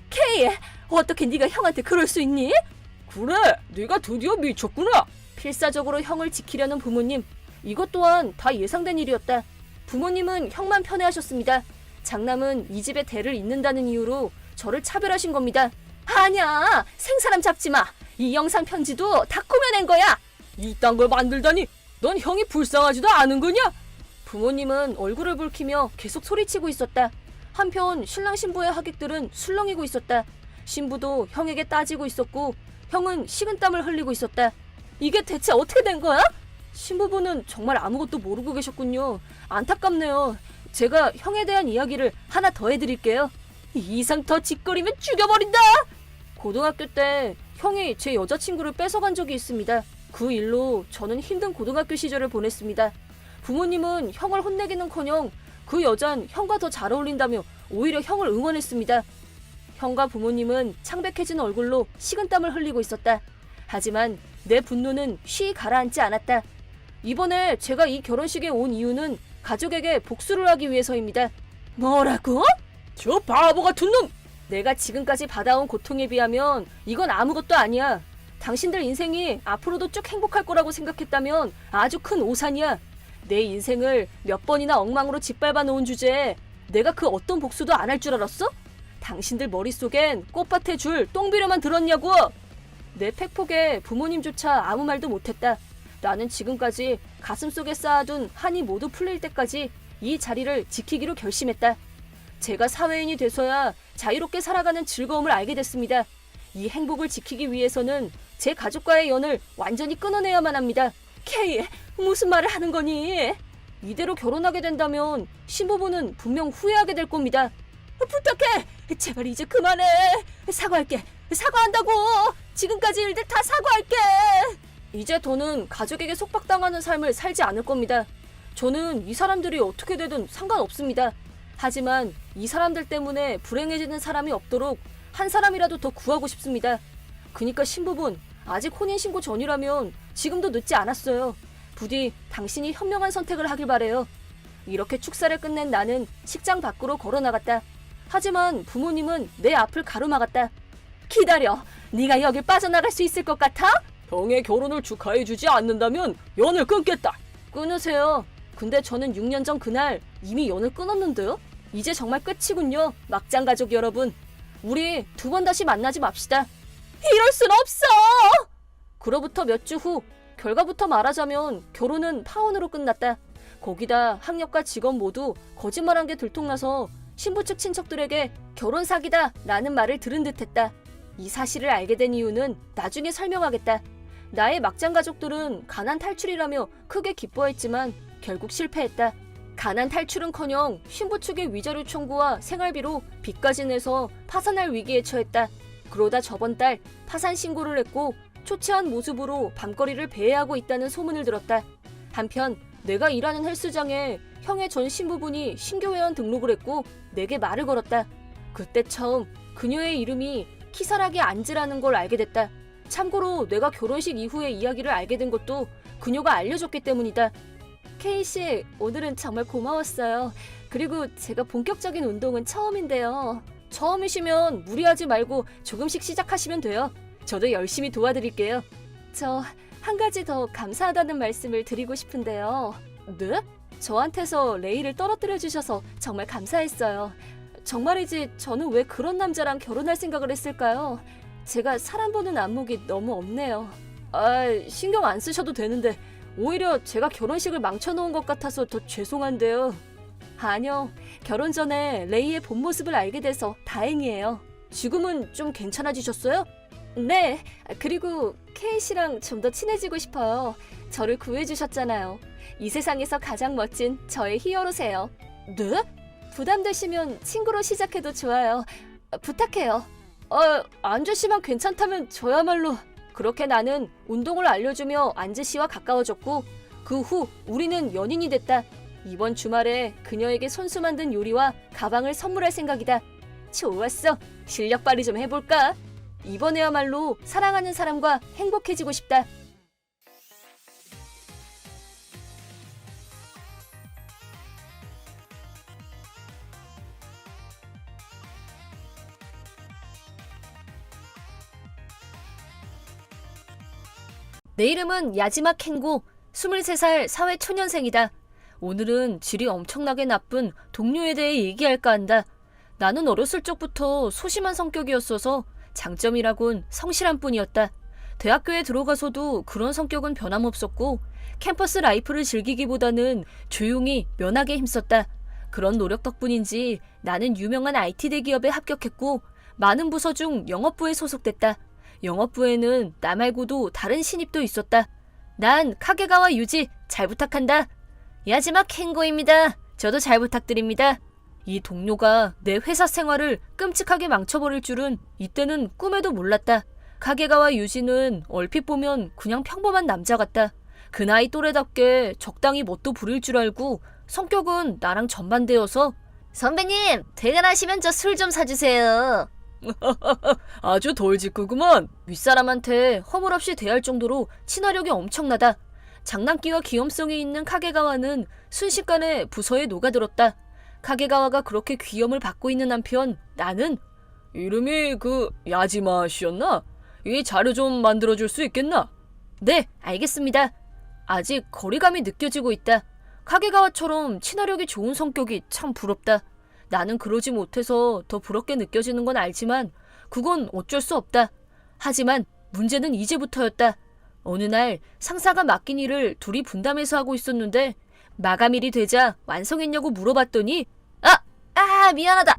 K! 어떻게 네가 형한테 그럴 수 있니? 그래, 네가 드디어 미쳤구나! 필사적으로 형을 지키려는 부모님. 이것 또한 다 예상된 일이었다. 부모님은 형만 편애하셨습니다. 장남은 이 집에 대를 잇는다는 이유로 저를 차별하신 겁니다. 아니야! 생사람 잡지 마! 이 영상 편지도 다 꾸며낸 거야! 이딴 걸 만들다니! 넌 형이 불쌍하지도 않은 거냐? 부모님은 얼굴을 붉히며 계속 소리치고 있었다. 한편 신랑 신부의 하객들은 술렁이고 있었다. 신부도 형에게 따지고 있었고 형은 식은땀을 흘리고 있었다. 이게 대체 어떻게 된 거야? 신부분은 정말 아무것도 모르고 계셨군요. 안타깝네요. 제가 형에 대한 이야기를 하나 더 해드릴게요. 이 이상 더 짓거리면 죽여버린다! 고등학교 때 형이 제 여자친구를 뺏어간 적이 있습니다. 그 일로 저는 힘든 고등학교 시절을 보냈습니다. 부모님은 형을 혼내기는커녕 그 여잔 형과 더 잘 어울린다며 오히려 형을 응원했습니다. 형과 부모님은 창백해진 얼굴로 식은땀을 흘리고 있었다. 하지만 내 분노는 쉬이 가라앉지 않았다. 이번에 제가 이 결혼식에 온 이유는 가족에게 복수를 하기 위해서입니다. 뭐라고? 저 바보 같은 놈! 내가 지금까지 받아온 고통에 비하면 이건 아무것도 아니야. 당신들 인생이 앞으로도 쭉 행복할 거라고 생각했다면 아주 큰 오산이야. 내 인생을 몇 번이나 엉망으로 짓밟아 놓은 주제에 내가 그 어떤 복수도 안 할 줄 알았어? 당신들 머릿속엔 꽃밭에 줄 똥비료만 들었냐고! 내 팩폭에 부모님조차 아무 말도 못했다. 나는 지금까지 가슴속에 쌓아둔 한이 모두 풀릴 때까지 이 자리를 지키기로 결심했다. 제가 사회인이 돼서야 자유롭게 살아가는 즐거움을 알게 됐습니다. 이 행복을 지키기 위해서는 제 가족과의 연을 완전히 끊어내야만 합니다. K, 무슨 말을 하는 거니? 이대로 결혼하게 된다면 신부부는 분명 후회하게 될 겁니다. 부탁해! 제발 이제 그만해! 사과할게! 사과한다고! 지금까지 일들 다 사과할게! 이제 더는 가족에게 속박당하는 삶을 살지 않을 겁니다. 저는 이 사람들이 어떻게 되든 상관없습니다. 하지만 이 사람들 때문에 불행해지는 사람이 없도록 한 사람이라도 더 구하고 싶습니다. 그니까 신부분, 아직 혼인신고 전이라면 지금도 늦지 않았어요. 부디 당신이 현명한 선택을 하길 바래요. 이렇게 축사를 끝낸 나는 식장 밖으로 걸어나갔다. 하지만 부모님은 내 앞을 가로막았다. 기다려, 네가 여길 빠져나갈 수 있을 것 같아? 형의 결혼을 축하해주지 않는다면 연을 끊겠다. 끊으세요. 근데 저는 6년 전 그날 이미 연을 끊었는데요? 이제 정말 끝이군요, 막장 가족 여러분. 우리 두 번 다시 만나지 맙시다. 이럴 순 없어! 그로부터 몇 주 후, 결과부터 말하자면 결혼은 파혼으로 끝났다. 거기다 학력과 직원 모두 거짓말한 게 들통나서 신부 측 친척들에게 결혼 사기다 라는 말을 들은 듯했다. 이 사실을 알게 된 이유는 나중에 설명하겠다. 나의 막장 가족들은 가난 탈출이라며 크게 기뻐했지만 결국 실패했다. 가난 탈출은커녕 신부 측의 위자료 청구와 생활비로 빚까지 내서 파산할 위기에 처했다. 그러다 저번 달 파산 신고를 했고 초췌한 모습으로 밤거리를 배회하고 있다는 소문을 들었다. 한편 내가 일하는 헬스장에 형의 전 신부분이 신규 회원 등록을 했고 내게 말을 걸었다. 그때 처음 그녀의 이름이 키사라기 안즈라는 걸 알게 됐다. 참고로 내가 결혼식 이후의 이야기를 알게 된 것도 그녀가 알려줬기 때문이다. 케이씨, 오늘은 정말 고마웠어요. 그리고 제가 본격적인 운동은 처음인데요. 처음이시면 무리하지 말고 조금씩 시작하시면 돼요. 저도 열심히 도와드릴게요. 저 한 가지 더 감사하다는 말씀을 드리고 싶은데요. 네? 저한테서 레이를 떨어뜨려 주셔서 정말 감사했어요. 정말이지 저는 왜 그런 남자랑 결혼할 생각을 했을까요? 제가 사람 보는 안목이 너무 없네요. 신경 안 쓰셔도 되는데 오히려 제가 결혼식을 망쳐놓은 것 같아서 더 죄송한데요. 아니요, 결혼 전에 레이의 본 모습을 알게 돼서 다행이에요. 지금은 좀 괜찮아지셨어요? 네, 그리고 케이 씨랑 좀 더 친해지고 싶어요. 저를 구해주셨잖아요. 이 세상에서 가장 멋진 저의 히어로세요. 네? 부담되시면 친구로 시작해도 좋아요. 부탁해요. 안주 씨만 괜찮다면 저야말로. 그렇게 나는 운동을 알려주며 안즈 씨와 가까워졌고 그 후 우리는 연인이 됐다. 이번 주말에 그녀에게 손수 만든 요리와 가방을 선물할 생각이다. 좋았어. 실력 발휘 좀 해볼까? 이번에야말로 사랑하는 사람과 행복해지고 싶다. 내 이름은 야지마 켄고, 23살 사회 초년생이다. 오늘은 질이 엄청나게 나쁜 동료에 대해 얘기할까 한다. 나는 어렸을 적부터 소심한 성격이었어서 장점이라곤 성실한 뿐이었다. 대학교에 들어가서도 그런 성격은 변함없었고 캠퍼스 라이프를 즐기기보다는 조용히 면학에 힘썼다. 그런 노력 덕분인지 나는 유명한 IT 대기업에 합격했고 많은 부서 중 영업부에 소속됐다. 영업부에는 나 말고도 다른 신입도 있었다. 난 카게가와 유지, 잘 부탁한다. 야지마 켄고입니다. 저도 잘 부탁드립니다. 이 동료가 내 회사 생활을 끔찍하게 망쳐버릴 줄은 이때는 꿈에도 몰랐다. 카게가와 유지는 얼핏 보면 그냥 평범한 남자 같다. 그 나이 또래답게 적당히 멋도 부릴 줄 알고 성격은 나랑 전반대여서 선배님, 퇴근하시면 저 술 좀 사주세요. 아주 돌직구구먼. 윗사람한테 허물없이 대할 정도로 친화력이 엄청나다. 장난기와 귀염성이 있는 카게가와는 순식간에 부서에 녹아들었다. 카게가와가 그렇게 귀염을 받고 있는 한편 나는 이름이 야지마 씨였나? 이 자료 좀 만들어줄 수 있겠나? 네, 알겠습니다. 아직 거리감이 느껴지고 있다. 카게가와처럼 친화력이 좋은 성격이 참 부럽다. 나는 그러지 못해서 더 부럽게 느껴지는 건 알지만 그건 어쩔 수 없다. 하지만 문제는 이제부터였다. 어느 날 상사가 맡긴 일을 둘이 분담해서 하고 있었는데 마감일이 되자 완성했냐고 물어봤더니 미안하다.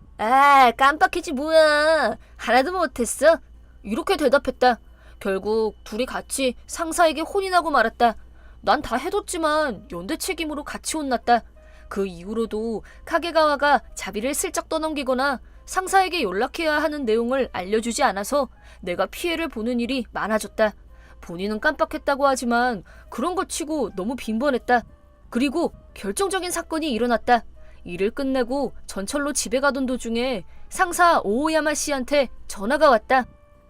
깜빡했지 뭐야. 하나도 못했어. 이렇게 대답했다. 결국 둘이 같이 상사에게 혼인하고 말았다. 난 다 해뒀지만 연대 책임으로 같이 혼났다. 그 이후로도 카게가와가 자비를 슬쩍 떠넘기거나 상사에게 연락해야 하는 내용을 알려주지 않아서 내가 피해를 보는 일이 많아졌다. 본인은 깜빡했다고 하지만 그런 것 치고 너무 빈번했다. 그리고 결정적인 사건이 일어났다. 일을 끝내고 전철로 집에 가던 도중에 상사 오오야마 씨한테 전화가 왔다.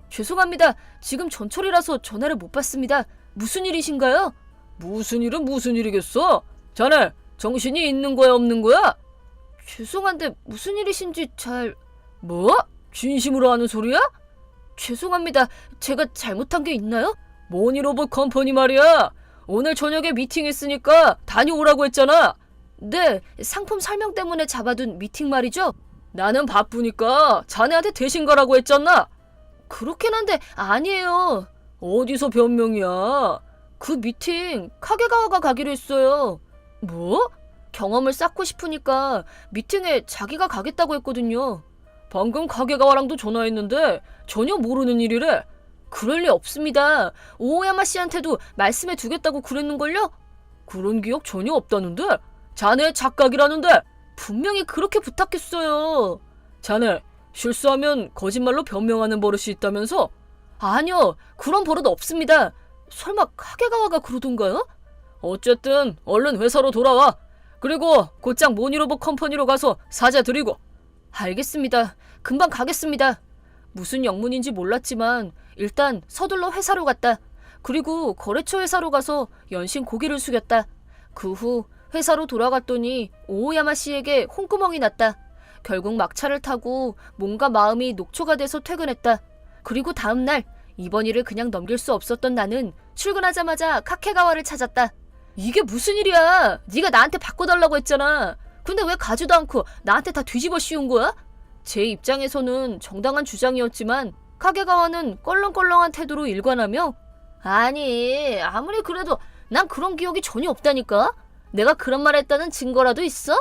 죄송합니다. 지금 전철이라서 전화를 못 받습니다. 무슨 일이신가요? 무슨 일은 무슨 일이겠어? 자네 정신이 있는 거야 없는 거야? 죄송한데 무슨 일이신지 잘... 뭐? 진심으로 하는 소리야? 죄송합니다. 제가 잘못한 게 있나요? 모니로봇 컴퍼니 말이야. 오늘 저녁에 미팅 있으니까 다녀오라고 했잖아. 네, 상품 설명 때문에 잡아둔 미팅 말이죠. 나는 바쁘니까 자네한테 대신 가라고 했잖아. 그렇긴 한데 아니에요. 어디서 변명이야. 그 미팅 카게가와가 가기로 했어요. 뭐? 경험을 쌓고 싶으니까 미팅에 자기가 가겠다고 했거든요. 방금 카게가와랑도 전화했는데 전혀 모르는 일이래. 그럴 리 없습니다. 오오야마 씨한테도 말씀해 두겠다고 그랬는걸요? 그런 기억 전혀 없다는데? 자네 착각이라는데? 분명히 그렇게 부탁했어요. 자네 실수하면 거짓말로 변명하는 버릇이 있다면서? 아니요, 그런 버릇 없습니다. 설마 카게가와가 그러던가요? 어쨌든 얼른 회사로 돌아와. 그리고 곧장 모니로봇 컴퍼니로 가서 사죄 드리고. 알겠습니다. 금방 가겠습니다. 무슨 영문인지 몰랐지만 일단 서둘러 회사로 갔다. 그리고 거래처 회사로 가서 연신 고개를 숙였다. 그 후 회사로 돌아갔더니 오오야마 씨에게 홍구멍이 났다. 결국 막차를 타고 몸과 마음이 녹초가 돼서 퇴근했다. 그리고 다음날 이번 일을 그냥 넘길 수 없었던 나는 출근하자마자 카케가와를 찾았다. 이게 무슨 일이야? 네가 나한테 바꿔달라고 했잖아. 근데 왜 가지도 않고 나한테 다 뒤집어 씌운 거야? 제 입장에서는 정당한 주장이었지만 카게가와는 껄렁껄렁한 태도로 일관하며 아니 아무리 그래도 난 그런 기억이 전혀 없다니까? 내가 그런 말 했다는 증거라도 있어?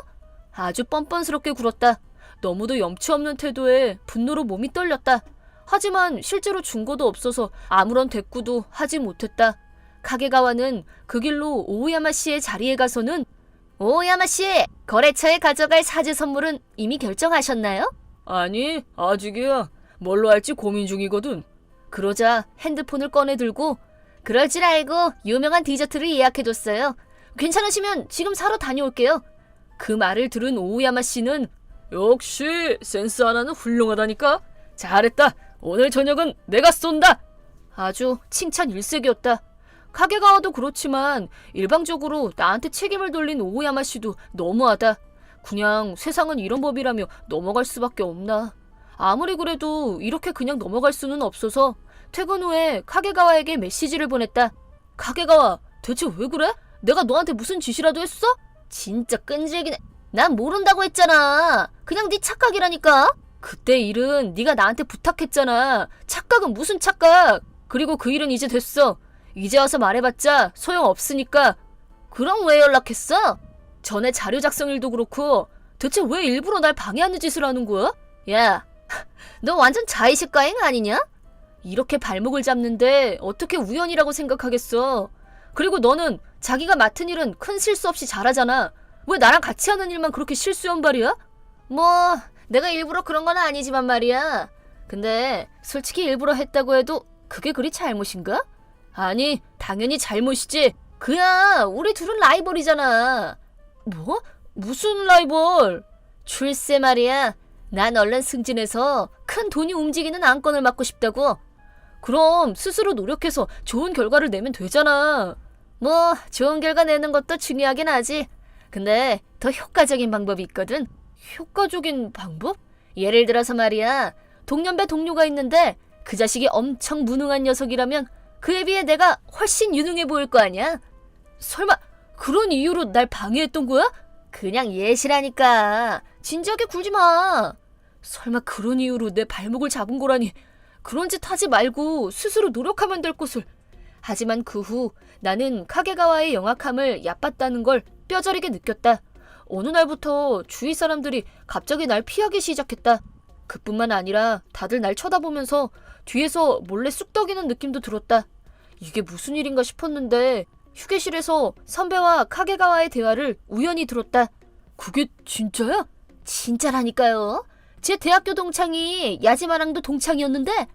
아주 뻔뻔스럽게 굴었다. 너무도 염치 없는 태도에 분노로 몸이 떨렸다. 하지만 실제로 증거도 없어서 아무런 대꾸도 하지 못했다. 카게가와는 그 길로 오오야마 씨의 자리에 가서는 오오야마 씨, 거래처에 가져갈 사죄 선물은 이미 결정하셨나요? 아니, 아직이야. 뭘로 할지 고민 중이거든. 그러자 핸드폰을 꺼내 들고 그럴 줄 알고 유명한 디저트를 예약해뒀어요. 괜찮으시면 지금 사러 다녀올게요. 그 말을 들은 오오야마 씨는 역시 센스 하나는 훌륭하다니까. 잘했다. 오늘 저녁은 내가 쏜다. 아주 칭찬 일색이었다. 카게가와도 그렇지만 일방적으로 나한테 책임을 돌린 오오야마 씨도 너무하다. 그냥 세상은 이런 법이라며 넘어갈 수밖에 없나. 아무리 그래도 이렇게 그냥 넘어갈 수는 없어서 퇴근 후에 카게가와에게 메시지를 보냈다. 카게가와, 대체 왜 그래? 내가 너한테 무슨 짓이라도 했어? 진짜 끈질기네. 난 모른다고 했잖아. 그냥 네 착각이라니까. 그때 일은 네가 나한테 부탁했잖아. 착각은 무슨 착각. 그리고 그 일은 이제 됐어. 이제 와서 말해봤자 소용없으니까. 그럼 왜 연락했어? 전에 자료 작성 일도 그렇고 대체 왜 일부러 날 방해하는 짓을 하는 거야? 야, 너 완전 자의식 가행 아니냐? 이렇게 발목을 잡는데 어떻게 우연이라고 생각하겠어. 그리고 너는 자기가 맡은 일은 큰 실수 없이 잘하잖아. 왜 나랑 같이 하는 일만 그렇게 실수연발이야? 뭐 내가 일부러 그런 건 아니지만 말이야. 근데 솔직히 일부러 했다고 해도 그게 그리 잘못인가? 아니, 당연히 잘못이지. 그야 우리 둘은 라이벌이잖아. 뭐? 무슨 라이벌? 출세 말이야. 난 얼른 승진해서 큰 돈이 움직이는 안건을 맡고 싶다고. 그럼 스스로 노력해서 좋은 결과를 내면 되잖아. 뭐 좋은 결과 내는 것도 중요하긴 하지. 근데 더 효과적인 방법이 있거든. 효과적인 방법? 예를 들어서 말이야. 동년배 동료가 있는데 그 자식이 엄청 무능한 녀석이라면 그에 비해 내가 훨씬 유능해 보일 거 아니야? 설마 그런 이유로 날 방해했던 거야? 그냥 예시라니까. 진지하게 굴지 마. 설마 그런 이유로 내 발목을 잡은 거라니. 그런 짓 하지 말고 스스로 노력하면 될 것을. 하지만 그 후 나는 카게가와의 영악함을 얕봤다는 걸 뼈저리게 느꼈다. 어느 날부터 주위 사람들이 갑자기 날 피하기 시작했다. 그뿐만 아니라 다들 날 쳐다보면서 뒤에서 몰래 쑥덕이는 느낌도 들었다. 이게 무슨 일인가 싶었는데 휴게실에서 선배와 카게가와의 대화를 우연히 들었다. 그게 진짜야? 진짜라니까요. 제 대학교 동창이 야지마랑도 동창이었는데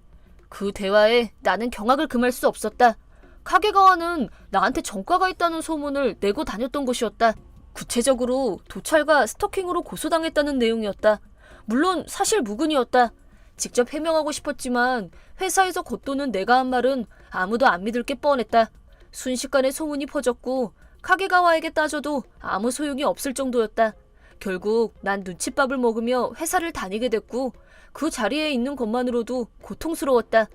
그 대화에 나는 경악을 금할 수 없었다. 카게가와는 나한테 전과가 있다는 소문을 내고 다녔던 곳이었다. 구체적으로 도찰과 스토킹으로 고소당했다는 내용이었다. 물론 사실 무근이었다. 직접 해명하고 싶었지만 회사에서 겉도는 내가 한 말은 아무도 안 믿을 게 뻔했다. 순식간에 소문이 퍼졌고 카게가와에게 따져도 아무 소용이 없을 정도였다. 결국 난 눈칫밥을 먹으며 회사를 다니게 됐고 그 자리에 있는 것만으로도 고통스러웠다.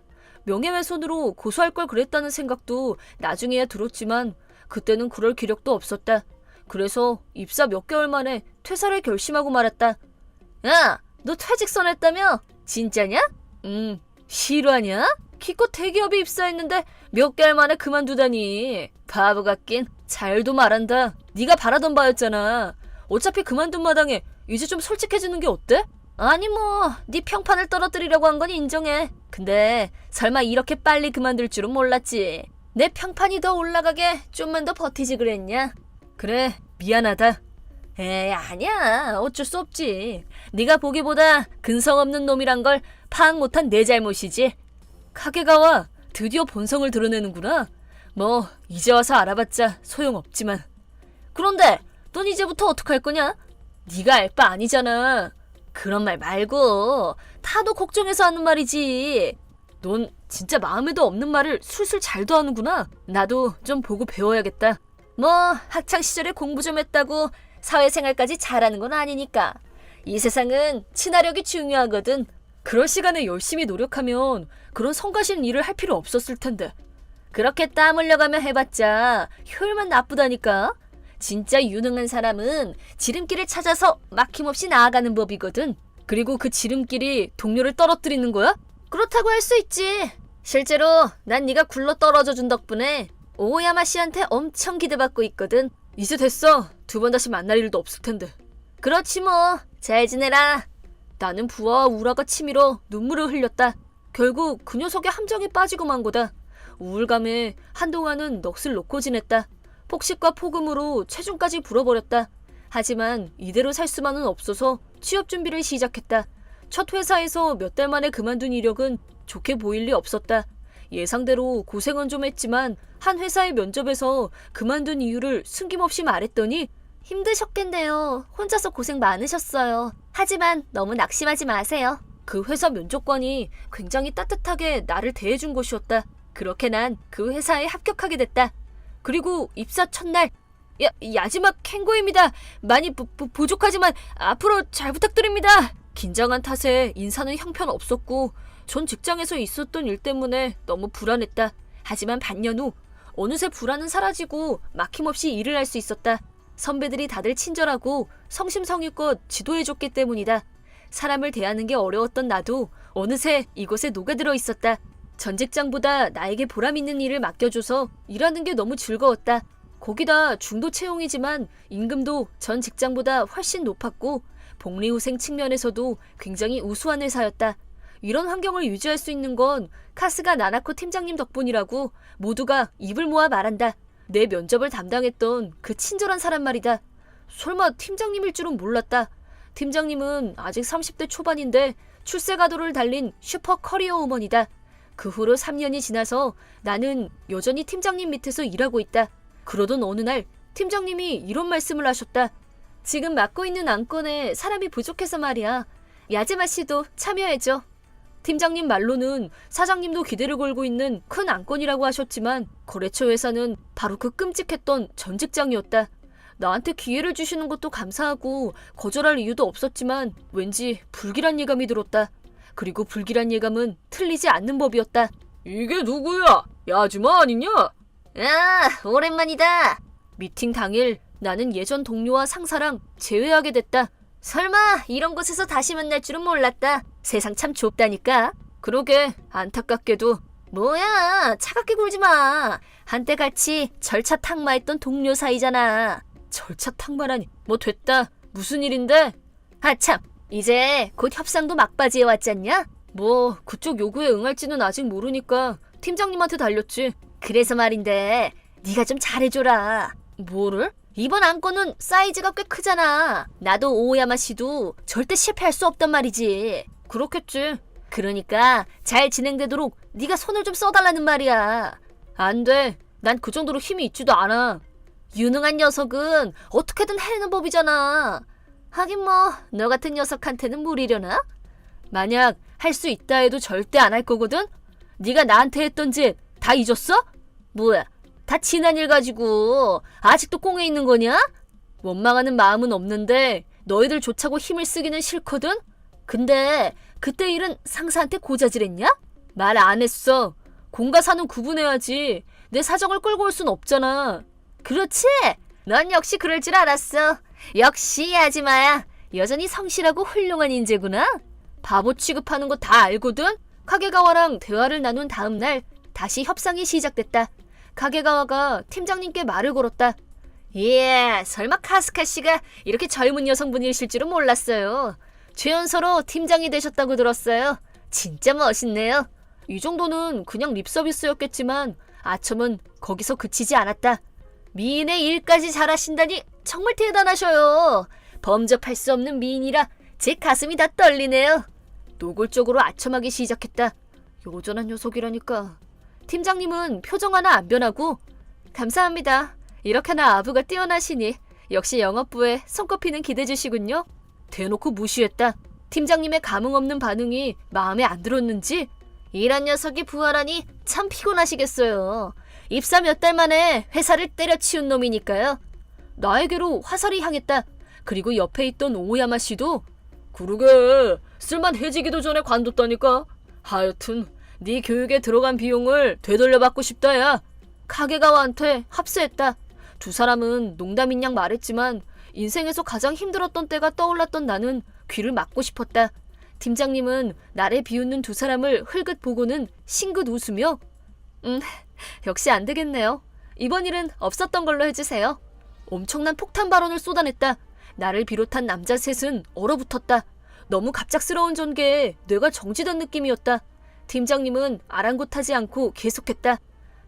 명예훼손으로 고소할 걸 그랬다는 생각도 나중에야 들었지만 그때는 그럴 기력도 없었다. 그래서 입사 몇 개월 만에 퇴사를 결심하고 말았다. 야, 너 퇴직 선했다며? 진짜냐? 실화냐? 기껏 대기업에 입사했는데 몇 개월 만에 그만두다니. 바보 같긴. 잘도 말한다. 네가 바라던 바였잖아. 어차피 그만둔 마당에 이제 좀 솔직해지는 게 어때? 아니 뭐 네 평판을 떨어뜨리려고 한 건 인정해. 근데 설마 이렇게 빨리 그만둘 줄은 몰랐지. 내 평판이 더 올라가게 좀만 더 버티지 그랬냐? 그래, 미안하다. 에이, 아니야. 어쩔 수 없지. 네가 보기보다 근성 없는 놈이란 걸 파악 못한 내 잘못이지. 카게가와 드디어 본성을 드러내는구나. 뭐 이제 와서 알아봤자 소용없지만. 그런데 넌 이제부터 어떡할 거냐? 네가 알 바 아니잖아. 그런 말 말고 다 너 걱정해서 하는 말이지. 넌 진짜 마음에도 없는 말을 술술 잘도 하는구나. 나도 좀 보고 배워야겠다. 뭐 학창시절에 공부 좀 했다고 사회생활까지 잘하는 건 아니니까. 이 세상은 친화력이 중요하거든. 그럴 시간에 열심히 노력하면 그런 성가신 일을 할 필요 없었을 텐데. 그렇게 땀 흘려가며 해봤자 효율만 나쁘다니까. 진짜 유능한 사람은 지름길을 찾아서 막힘없이 나아가는 법이거든. 그리고 그 지름길이 동료를 떨어뜨리는 거야? 그렇다고 할 수 있지. 실제로 난 네가 굴러 떨어져 준 덕분에 오야마 씨한테 엄청 기대받고 있거든. 이제 됐어. 두 번 다시 만날 일도 없을 텐데. 그렇지 뭐. 잘 지내라. 나는 부하와 우라가 치밀어 눈물을 흘렸다. 결국 그 녀석의 함정에 빠지고 만 거다. 우울감에 한동안은 넋을 놓고 지냈다. 폭식과 폭음으로 체중까지 불어버렸다. 하지만 이대로 살 수만은 없어서 취업 준비를 시작했다. 첫 회사에서 몇 달 만에 그만둔 이력은 좋게 보일 리 없었다. 예상대로 고생은 좀 했지만 한 회사의 면접에서 그만둔 이유를 숨김없이 말했더니 힘드셨겠네요. 혼자서 고생 많으셨어요. 하지만 너무 낙심하지 마세요. 그 회사 면접관이 굉장히 따뜻하게 나를 대해준 곳이었다. 그렇게 난 그 회사에 합격하게 됐다. 그리고 입사 첫날 야지막 캥고입니다. 많이 부족하지만 앞으로 잘 부탁드립니다. 긴장한 탓에 인사는 형편없었고 전 직장에서 있었던 일 때문에 너무 불안했다. 하지만 반년 후 어느새 불안은 사라지고 막힘없이 일을 할 수 있었다. 선배들이 다들 친절하고 성심성의껏 지도해줬기 때문이다. 사람을 대하는 게 어려웠던 나도 어느새 이곳에 녹아들어 있었다. 전 직장보다 나에게 보람 있는 일을 맡겨줘서 일하는 게 너무 즐거웠다. 거기다 중도 채용이지만 임금도 전 직장보다 훨씬 높았고 복리후생 측면에서도 굉장히 우수한 회사였다. 이런 환경을 유지할 수 있는 건 카스가 나나코 팀장님 덕분이라고 모두가 입을 모아 말한다. 내 면접을 담당했던 그 친절한 사람 말이다. 설마 팀장님일 줄은 몰랐다. 팀장님은 아직 30대 초반인데 출세가도를 달린 슈퍼 커리어 우먼이다. 그 후로 3년이 지나서 나는 여전히 팀장님 밑에서 일하고 있다. 그러던 어느 날 팀장님이 이런 말씀을 하셨다. 지금 맡고 있는 안건에 사람이 부족해서 말이야. 야지마 씨도 참여해줘. 팀장님 말로는 사장님도 기대를 걸고 있는 큰 안건이라고 하셨지만 거래처 회사는 바로 그 끔찍했던 전 직장이었다. 나한테 기회를 주시는 것도 감사하고 거절할 이유도 없었지만 왠지 불길한 예감이 들었다. 그리고 불길한 예감은 틀리지 않는 법이었다. 이게 누구야? 야지마 아니냐? 아, 오랜만이다. 미팅 당일 나는 예전 동료와 상사랑 재회하게 됐다. 설마 이런 곳에서 다시 만날 줄은 몰랐다. 세상 참 좁다니까. 그러게 안타깝게도. 뭐야, 차갑게 굴지 마. 한때 같이 절차 탁마했던 동료 사이잖아. 절차 탁마라니. 뭐 됐다. 무슨 일인데? 아참, 이제 곧 협상도 막바지에 왔잖냐? 뭐 그쪽 요구에 응할지는 아직 모르니까 팀장님한테 달렸지. 그래서 말인데 네가 좀 잘해줘라. 뭐를? 이번 안건은 사이즈가 꽤 크잖아. 나도 오야마 씨도 절대 실패할 수 없단 말이지. 그렇겠지. 그러니까 잘 진행되도록 네가 손을 좀 써달라는 말이야. 안 돼. 난 그 정도로 힘이 있지도 않아. 유능한 녀석은 어떻게든 해내는 법이잖아. 하긴 뭐 너 같은 녀석한테는 무리려나? 만약 할 수 있다 해도 절대 안 할 거거든? 네가 나한테 했던 짓 다 잊었어? 뭐야, 다 지난 일 가지고 아직도 꽁에 있는 거냐? 원망하는 마음은 없는데 너희들 조차고 힘을 쓰기는 싫거든? 근데 그때 일은 상사한테 고자질했냐? 말 안 했어. 공과 사는 구분해야지. 내 사정을 끌고 올 순 없잖아. 그렇지? 넌 역시 그럴 줄 알았어. 역시 아지마야. 여전히 성실하고 훌륭한 인재구나. 바보 취급하는 거 다 알거든? 카게가와랑 대화를 나눈 다음 날 다시 협상이 시작됐다. 카게가와가 팀장님께 말을 걸었다. 예, 설마 카스카 씨가 이렇게 젊은 여성분이실 줄은 몰랐어요. 최연소로 팀장이 되셨다고 들었어요. 진짜 멋있네요. 이 정도는 그냥 립서비스였겠지만 아첨은 거기서 그치지 않았다. 미인의 일까지 잘하신다니 정말 대단하셔요. 범접할 수 없는 미인이라 제 가슴이 다 떨리네요. 노골적으로 아첨하기 시작했다. 요전한 녀석이라니까. 팀장님은 표정 하나 안 변하고 감사합니다. 이렇게나 아부가 뛰어나시니 역시 영업부에 손꼽히는 기대주시군요. 대놓고 무시했다. 팀장님의 감흥 없는 반응이 마음에 안 들었는지 이런 녀석이 부하라니 참 피곤하시겠어요. 입사 몇 달 만에 회사를 때려치운 놈이니까요. 나에게로 화살이 향했다. 그리고 옆에 있던 오야마 씨도 그러게 쓸만해지기도 전에 관뒀다니까. 하여튼 네 교육에 들어간 비용을 되돌려받고 싶다 야. 카게가와한테 합세했다. 두 사람은 농담인 양 말했지만 인생에서 가장 힘들었던 때가 떠올랐던 나는 귀를 막고 싶었다. 팀장님은 나를 비웃는 두 사람을 흘긋 보고는 싱긋 웃으며 역시 안 되겠네요. 이번 일은 없었던 걸로 해주세요. 엄청난 폭탄 발언을 쏟아냈다. 나를 비롯한 남자 셋은 얼어붙었다. 너무 갑작스러운 전개에 뇌가 정지된 느낌이었다. 팀장님은 아랑곳하지 않고 계속했다.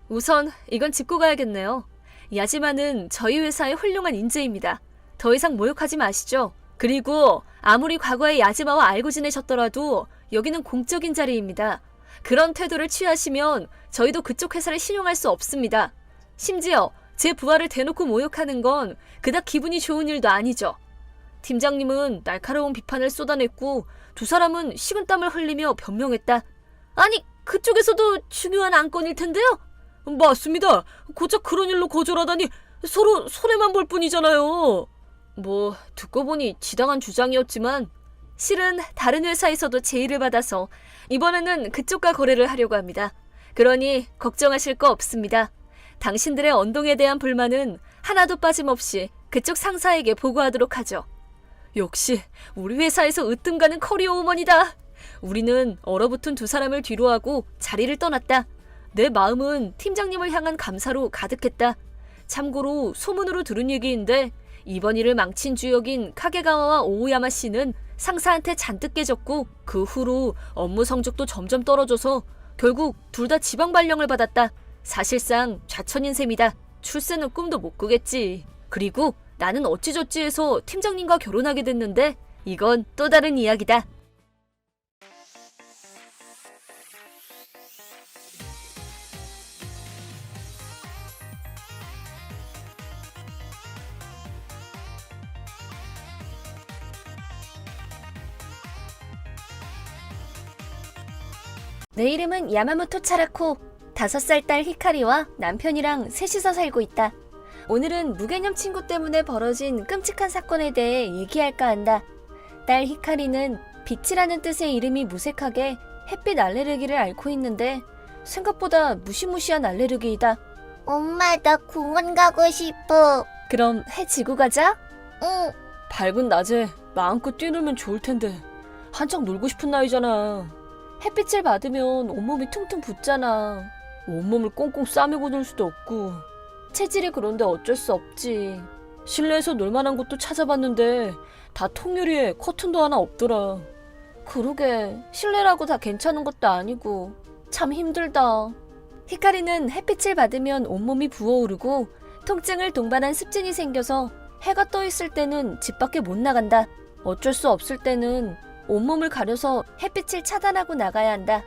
우선 이건 짚고 가야겠네요. 야지마는 저희 회사의 훌륭한 인재입니다. 더 이상 모욕하지 마시죠. 그리고 아무리 과거에 야지마와 알고 지내셨더라도 여기는 공적인 자리입니다. 그런 태도를 취하시면 저희도 그쪽 회사를 신용할 수 없습니다. 심지어 제 부하를 대놓고 모욕하는 건 그닥 기분이 좋은 일도 아니죠. 팀장님은 날카로운 비판을 쏟아냈고 두 사람은 식은땀을 흘리며 변명했다. 아니, 그쪽에서도 중요한 안건일 텐데요. 맞습니다. 고작 그런 일로 거절하다니 서로 손해만 볼 뿐이잖아요. 뭐 듣고 보니 지당한 주장이었지만 실은 다른 회사에서도 제의를 받아서 이번에는 그쪽과 거래를 하려고 합니다. 그러니 걱정하실 거 없습니다. 당신들의 언동에 대한 불만은 하나도 빠짐없이 그쪽 상사에게 보고하도록 하죠. 역시 우리 회사에서 으뜸가는 커리어 우먼이다. 우리는 얼어붙은 두 사람을 뒤로하고 자리를 떠났다. 내 마음은 팀장님을 향한 감사로 가득했다. 참고로 소문으로 들은 얘기인데 이번 일을 망친 주역인 카게가와와 오오야마 씨는 상사한테 잔뜩 깨졌고 그 후로 업무 성적도 점점 떨어져서 결국 둘 다 지방 발령을 받았다. 사실상 좌천인 셈이다. 출세는 꿈도 못 꾸겠지. 그리고 나는 어찌저찌 해서 팀장님과 결혼하게 됐는데 이건 또 다른 이야기다. 내 이름은 야마모토 차라코. 5살 딸 히카리와 남편이랑 셋이서 살고 있다. 오늘은 무개념 친구 때문에 벌어진 끔찍한 사건에 대해 얘기할까 한다. 딸 히카리는 빛이라는 뜻의 이름이 무색하게 햇빛 알레르기를 앓고 있는데 생각보다 무시무시한 알레르기이다. 엄마, 나 공원 가고 싶어. 그럼 해 지고 가자. 응. 밝은 낮에 마음껏 뛰놀면 좋을 텐데 한창 놀고 싶은 나이잖아. 햇빛을 받으면 온몸이 퉁퉁 붓잖아. 온몸을 꽁꽁 싸매고 놀 수도 없고. 체질이 그런데 어쩔 수 없지. 실내에서 놀만한 곳도 찾아봤는데 다 통유리에 커튼도 하나 없더라. 그러게, 실내라고 다 괜찮은 것도 아니고 참 힘들다. 히카리는 햇빛을 받으면 온몸이 부어오르고 통증을 동반한 습진이 생겨서 해가 떠 있을 때는 집 밖에 못 나간다. 어쩔 수 없을 때는 온몸을 가려서 햇빛을 차단하고 나가야 한다.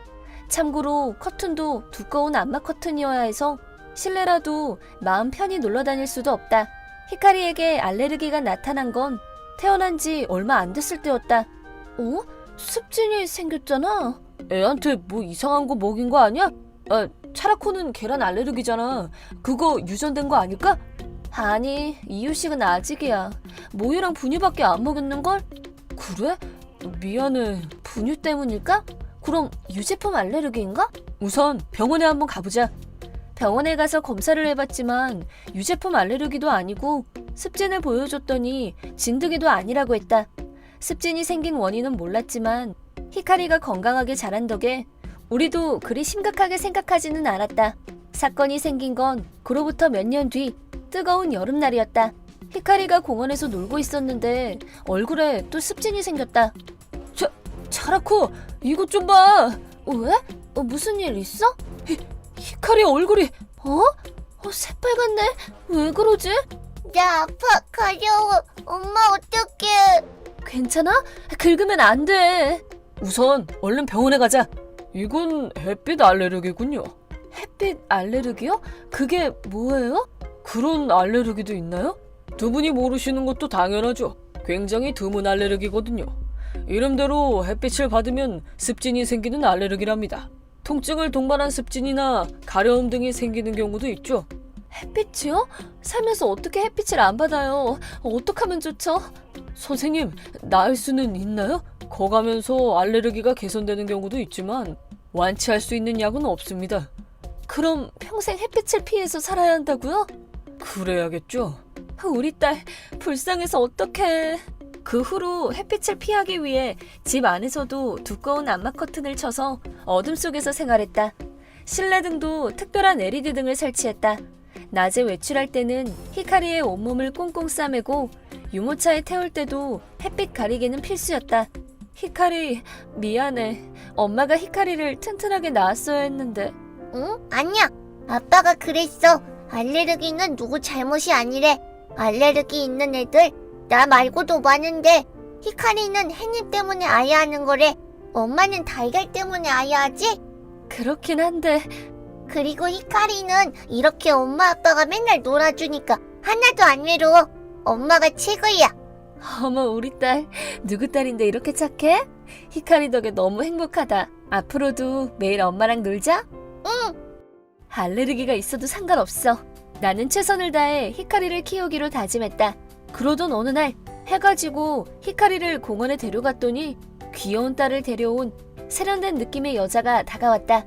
참고로 커튼도 두꺼운 암막 커튼이어야 해서 실내라도 마음 편히 놀러 다닐 수도 없다. 히카리에게 알레르기가 나타난 건 태어난 지 얼마 안 됐을 때였다. 어? 습진이 생겼잖아. 애한테 뭐 이상한 거 먹인 거 아니야? 아, 차라코는 계란 알레르기잖아. 그거 유전된 거 아닐까? 아니, 이유식은 아직이야. 모유랑 분유밖에 안 먹였는걸? 그래? 미안해. 분유 때문일까? 그럼 유제품 알레르기인가? 우선 병원에 한번 가보자. 병원에 가서 검사를 해봤지만 유제품 알레르기도 아니고 습진을 보여줬더니 진드기도 아니라고 했다. 습진이 생긴 원인은 몰랐지만 히카리가 건강하게 자란 덕에 우리도 그리 심각하게 생각하지는 않았다. 사건이 생긴 건 그로부터 몇 년 뒤 뜨거운 여름날이었다. 히카리가 공원에서 놀고 있었는데 얼굴에 또 습진이 생겼다. 차라코, 이것 좀 봐. 왜? 무슨 일 있어? 히카리 얼굴이 새빨갛네. 왜 그러지? 나 아파, 가려워. 엄마 어떡해. 괜찮아? 긁으면 안 돼. 우선 얼른 병원에 가자. 이건 햇빛 알레르기군요. 햇빛 알레르기요? 그게 뭐예요? 그런 알레르기도 있나요? 두 분이 모르시는 것도 당연하죠. 굉장히 드문 알레르기거든요. 이름대로 햇빛을 받으면 습진이 생기는 알레르기랍니다. 통증을 동반한 습진이나 가려움 등이 생기는 경우도 있죠. 햇빛이요? 살면서 어떻게 햇빛을 안 받아요? 어떡하면 좋죠? 선생님, 나을 수는 있나요? 거가면서 알레르기가 개선되는 경우도 있지만 완치할 수 있는 약은 없습니다. 그럼 평생 햇빛을 피해서 살아야 한다고요? 그래야겠죠. 우리 딸 불쌍해서 어떡해. 그 후로 햇빛을 피하기 위해 집 안에서도 두꺼운 암막 커튼을 쳐서 어둠 속에서 생활했다. 실내 등도 특별한 LED 등을 설치했다. 낮에 외출할 때는 히카리의 온몸을 꽁꽁 싸매고 유모차에 태울 때도 햇빛 가리개는 필수였다. 히카리, 미안해. 엄마가 히카리를 튼튼하게 낳았어야 했는데. 응? 아니야. 아빠가 그랬어. 알레르기는 누구 잘못이 아니래. 알레르기 있는 애들 나 말고도 많은데 히카리는 햇잎 때문에 아야 하는 거래. 엄마는 달걀 때문에 아야 하지? 그렇긴 한데. 그리고 히카리는 이렇게 엄마 아빠가 맨날 놀아주니까 하나도 안 외로워. 엄마가 최고야. 어머, 우리 딸 누구 딸인데 이렇게 착해? 히카리 덕에 너무 행복하다. 앞으로도 매일 엄마랑 놀자? 응. 알레르기가 있어도 상관없어. 나는 최선을 다해 히카리를 키우기로 다짐했다. 그러던 어느 날 해가 지고 히카리를 공원에 데려갔더니 귀여운 딸을 데려온 세련된 느낌의 여자가 다가왔다.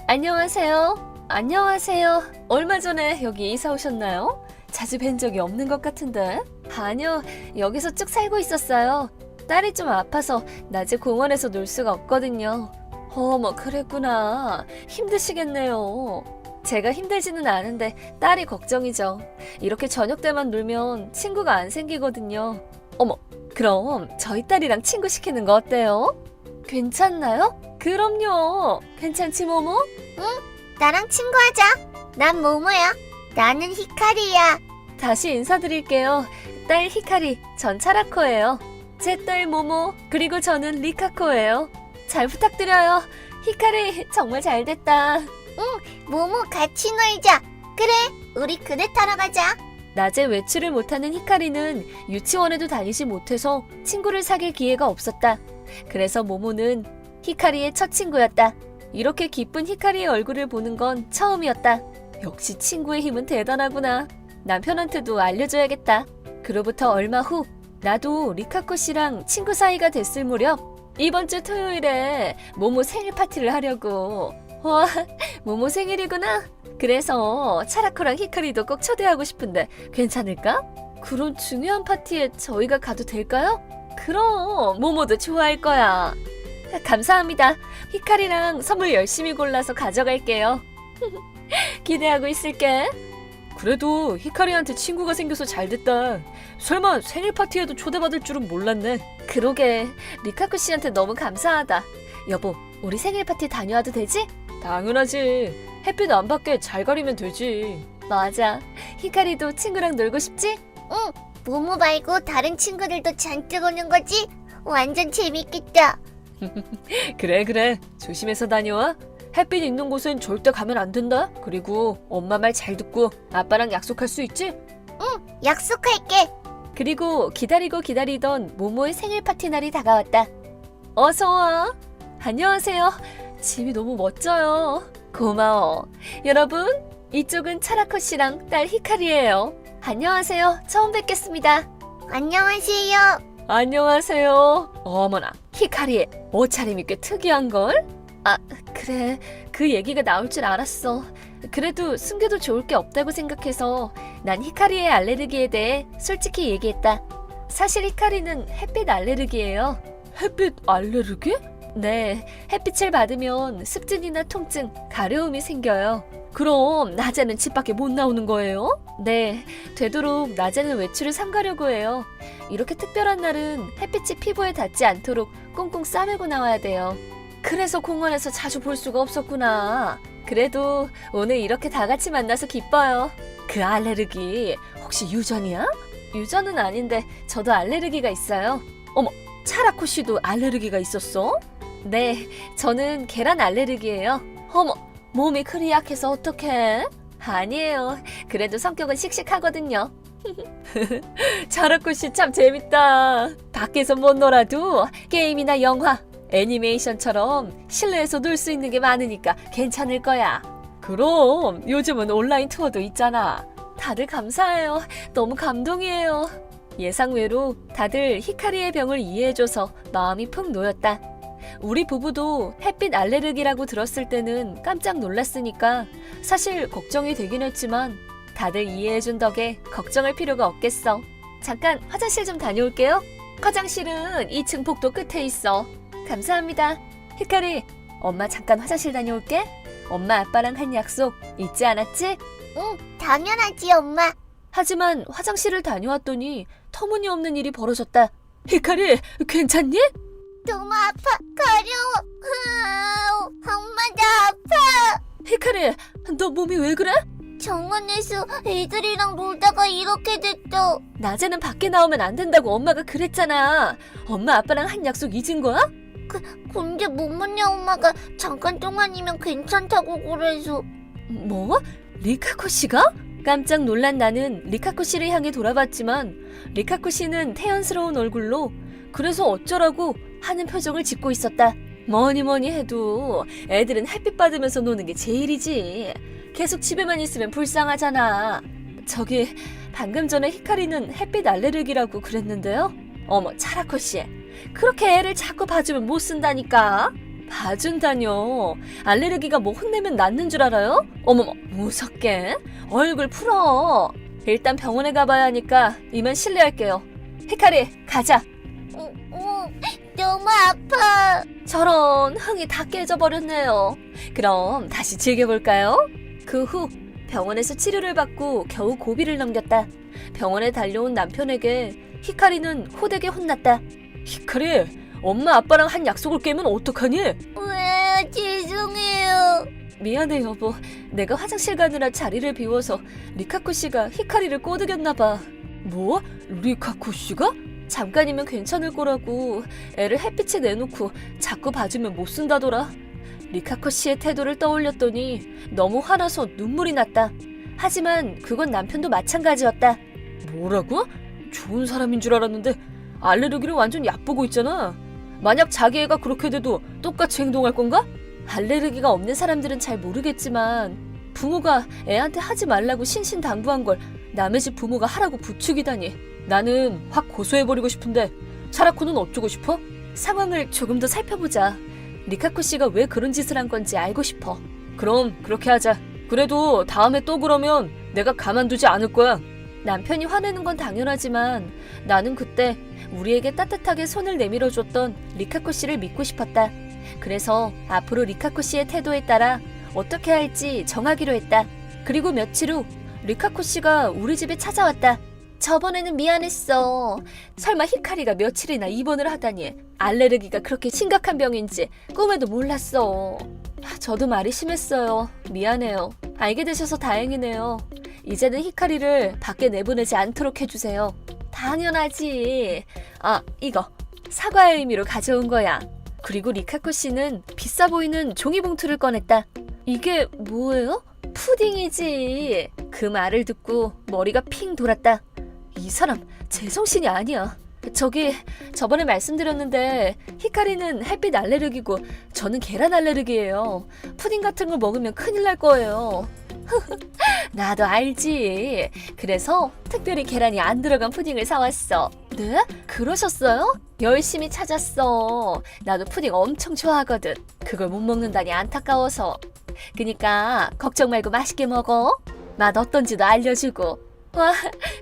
안녕하세요. 안녕하세요. 얼마 전에 여기 이사 오셨나요? 자주 뵌 적이 없는 것 같은데. 아니요, 여기서 쭉 살고 있었어요. 딸이 좀 아파서 낮에 공원에서 놀 수가 없거든요. 어머, 그랬구나. 힘드시겠네요. 제가 힘들지는 않은데 딸이 걱정이죠. 이렇게 저녁 때만 놀면 친구가 안 생기거든요. 어머, 그럼 저희 딸이랑 친구 시키는 거 어때요? 괜찮나요? 그럼요. 괜찮지, 모모? 나랑 친구하자. 난 모모야. 나는 히카리야. 다시 인사드릴게요. 딸 히카리, 전 차라코예요. 제 딸 모모, 그리고 저는 리카코예요. 잘 부탁드려요. 히카리, 정말 잘 됐다. 모모 같이 놀자. 그래, 우리 그네 타러 가자. 낮에 외출을 못하는 히카리는 유치원에도 다니지 못해서 친구를 사귈 기회가 없었다. 그래서 모모는 히카리의 첫 친구였다. 이렇게 기쁜 히카리의 얼굴을 보는 건 처음이었다. 역시 친구의 힘은 대단하구나. 남편한테도 알려줘야겠다. 그로부터 얼마 후 나도 리카코 씨랑 친구 사이가 됐을 무렵 이번 주 토요일에 모모 생일 파티를 하려고. 와, 모모 생일이구나. 그래서 차라코랑 히카리도 꼭 초대하고 싶은데 괜찮을까? 그런 중요한 파티에 저희가 가도 될까요? 그럼 모모도 좋아할 거야. 감사합니다. 히카리랑 선물 열심히 골라서 가져갈게요. 기대하고 있을게. 그래도 히카리한테 친구가 생겨서 잘 됐다. 설마 생일 파티에도 초대받을 줄은 몰랐네. 그러게, 리카코 씨한테 너무 감사하다. 여보, 우리 생일 파티 다녀와도 되지? 당연하지. 햇빛 안 받게 잘 가리면 되지. 맞아. 히카리도 친구랑 놀고 싶지? 모모 말고 다른 친구들도 잔뜩 오는 거지? 완전 재밌겠다. 그래. 조심해서 다녀와. 햇빛 있는 곳은 절대 가면 안 된다. 그리고 엄마 말 잘 듣고 아빠랑 약속할 수 있지? 약속할게. 그리고 기다리던 모모의 생일 파티 날이 다가왔다. 어서 와. 안녕하세요. 집이 너무 멋져요. 고마워. 여러분, 이쪽은 차라코 씨랑 딸 히카리예요. 안녕하세요. 처음 뵙겠습니다. 안녕하세요. 안녕하세요. 어머나, 히카리의 옷차림이 꽤 특이한걸? 아, 그래. 그 얘기가 나올 줄 알았어. 그래도 숨겨도 좋을 게 없다고 생각해서 난 히카리의 알레르기에 대해 솔직히 얘기했다. 사실 히카리는 햇빛 알레르기예요. 햇빛 알레르기? 네, 햇빛을 받으면 습진이나 통증, 가려움이 생겨요. 그럼 낮에는 집 밖에 못 나오는 거예요? 네, 되도록 낮에는 외출을 삼가려고 해요. 이렇게 특별한 날은 햇빛이 피부에 닿지 않도록 꽁꽁 싸매고 나와야 돼요. 그래서 공원에서 자주 볼 수가 없었구나. 그래도 오늘 이렇게 다 같이 만나서 기뻐요. 그 알레르기 혹시 유전이야? 유전은 아닌데 저도 알레르기가 있어요. 어머, 차라코 씨도 알레르기가 있었어? 네, 저는 계란 알레르기예요. 어머, 몸이 그리 약해서 어떡해? 아니에요. 그래도 성격은 씩씩하거든요. 차라코 씨 참 재밌다. 밖에서 못 놀아도 게임이나 영화, 애니메이션처럼 실내에서 놀 수 있는 게 많으니까 괜찮을 거야. 그럼 요즘은 온라인 투어도 있잖아. 다들 감사해요. 너무 감동이에요. 예상외로 다들 히카리의 병을 이해해줘서 마음이 푹 놓였다. 우리 부부도 햇빛 알레르기라고 들었을 때는 깜짝 놀랐으니까 사실 걱정이 되긴 했지만 다들 이해해준 덕에 걱정할 필요가 없겠어. 잠깐 화장실 좀 다녀올게요. 화장실은 2층 복도 끝에 있어. 감사합니다. 히카리, 엄마 잠깐 화장실 다녀올게. 엄마 아빠랑 한 약속 잊지 않았지? 응, 당연하지, 엄마. 하지만 화장실을 다녀왔더니 터무니없는 일이 벌어졌다. 히카리, 괜찮니? 너무 아파. 가려워. 엄마, 나 아파. 히카리, 너 몸이 왜 그래? 정원에서 애들이랑 놀다가 이렇게 됐어. 낮에는 밖에 나오면 안 된다고 엄마가 그랬잖아. 엄마 아빠랑 한 약속 잊은 거야? 근데 모모네 엄마가 잠깐 동안이면 괜찮다고 그래서. 뭐? 리카코 씨가? 깜짝 놀란 나는 리카코 씨를 향해 돌아봤지만 리카코 씨는 태연스러운 얼굴로 그래서 어쩌라고 하는 표정을 짓고 있었다. 뭐니 해도 애들은 햇빛 받으면서 노는 게 제일이지. 계속 집에만 있으면 불쌍하잖아. 저기 방금 전에 히카리는 햇빛 알레르기라고 그랬는데요. 어머, 차라코 씨, 그렇게 애를 자꾸 봐주면 못 쓴다니까. 봐준다뇨. 알레르기가 뭐 혼내면 낫는 줄 알아요? 어머머, 무섭게. 얼굴 풀어. 일단 병원에 가봐야 하니까 이만 실례할게요. 히카리, 가자. 너무 아파. 저런, 흥이 다 깨져버렸네요. 그럼 다시 즐겨볼까요? 그 후 병원에서 치료를 받고 겨우 고비를 넘겼다. 병원에 달려온 남편에게 히카리는 호되게 혼났다. 히카리, 엄마 아빠랑 한 약속을 깨면 어떡하니? 왜, 죄송해요. 미안해 여보. 내가 화장실 가느라 자리를 비워서 리카코 씨가 히카리를 꼬드겼나 봐. 뭐? 리카코 씨가? 잠깐이면 괜찮을 거라고 애를 햇빛에 내놓고 자꾸 봐주면 못 쓴다더라. 리카코 씨의 태도를 떠올렸더니 너무 화나서 눈물이 났다. 하지만 그건 남편도 마찬가지였다. 뭐라고? 좋은 사람인 줄 알았는데 알레르기를 완전 얕보고 있잖아. 만약 자기 애가 그렇게 돼도 똑같이 행동할 건가? 알레르기가 없는 사람들은 잘 모르겠지만 부모가 애한테 하지 말라고 신신당부한 걸 남의 집 부모가 하라고 부추기다니. 나는 확 고소해버리고 싶은데 차라코는 어쩌고 싶어? 상황을 조금 더 살펴보자. 리카코 씨가 왜 그런 짓을 한 건지 알고 싶어. 그럼 그렇게 하자. 그래도 다음에 또 그러면 내가 가만두지 않을 거야. 남편이 화내는 건 당연하지만 나는 그때 우리에게 따뜻하게 손을 내밀어줬던 리카코 씨를 믿고 싶었다. 그래서 앞으로 리카코 씨의 태도에 따라 어떻게 할지 정하기로 했다. 그리고 며칠 후 리카코 씨가 우리 집에 찾아왔다. 저번에는 미안했어. 설마 히카리가 며칠이나 입원을 하다니. 알레르기가 그렇게 심각한 병인지 꿈에도 몰랐어. 저도 말이 심했어요. 미안해요. 알게 되셔서 다행이네요. 이제는 히카리를 밖에 내보내지 않도록 해주세요. 당연하지. 아, 이거 사과의 의미로 가져온 거야. 그리고 리카코 씨는 비싸 보이는 종이봉투를 꺼냈다. 이게 뭐예요? 푸딩이지. 그 말을 듣고 머리가 핑 돌았다. 이 사람 제정신이 아니야. 저기 저번에 말씀드렸는데 히카리는 햇빛 알레르기고 저는 계란 알레르기예요. 푸딩 같은 걸 먹으면 큰일 날 거예요. 나도 알지. 그래서 특별히 계란이 안 들어간 푸딩을 사왔어. 네? 그러셨어요? 열심히 찾았어. 나도 푸딩 엄청 좋아하거든. 그걸 못 먹는다니 안타까워서. 그니까 걱정 말고 맛있게 먹어. 맛 어떤지도 알려주고. 와,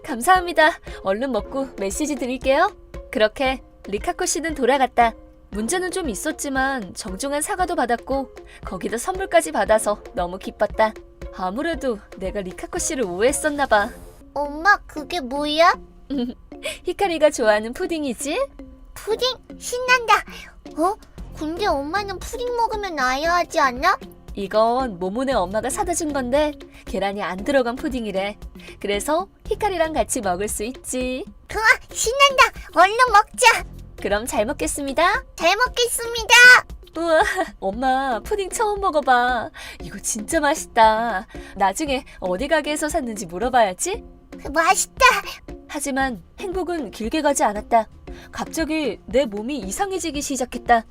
감사합니다. 얼른 먹고 메시지 드릴게요. 그렇게 리카코 씨는 돌아갔다. 문제는 좀 있었지만 정중한 사과도 받았고 거기다 선물까지 받아서 너무 기뻤다. 아무래도 내가 리카코 씨를 오해했었나 봐. 엄마, 그게 뭐야? 히카리가 좋아하는 푸딩이지? 푸딩? 신난다. 어? 근데 엄마는 푸딩 먹으면 아야 하지 않나? 이건 모모네 엄마가 사다 준 건데 계란이 안 들어간 푸딩이래. 그래서 히카리랑 같이 먹을 수 있지. 좋아, 신난다. 얼른 먹자. 그럼 잘 먹겠습니다. 잘 먹겠습니다. 우와, 엄마 푸딩 처음 먹어봐. 이거 진짜 맛있다. 나중에 어디 가게에서 샀는지 물어봐야지. 맛있다. 하지만 행복은 길게 가지 않았다. 갑자기 내 몸이 이상해지기 시작했다.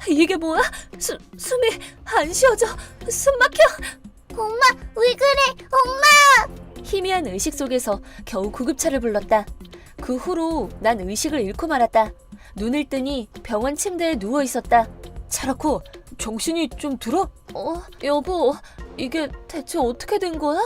이게 뭐야? 숨이 안 쉬어져. 숨 막혀. 엄마, 왜 그래? 엄마! 희미한 의식 속에서 겨우 구급차를 불렀다. 그 후로 난 의식을 잃고 말았다. 눈을 뜨니 병원 침대에 누워 있었다. 차라코, 정신이 좀 들어? 여보, 이게 대체 어떻게 된 거야?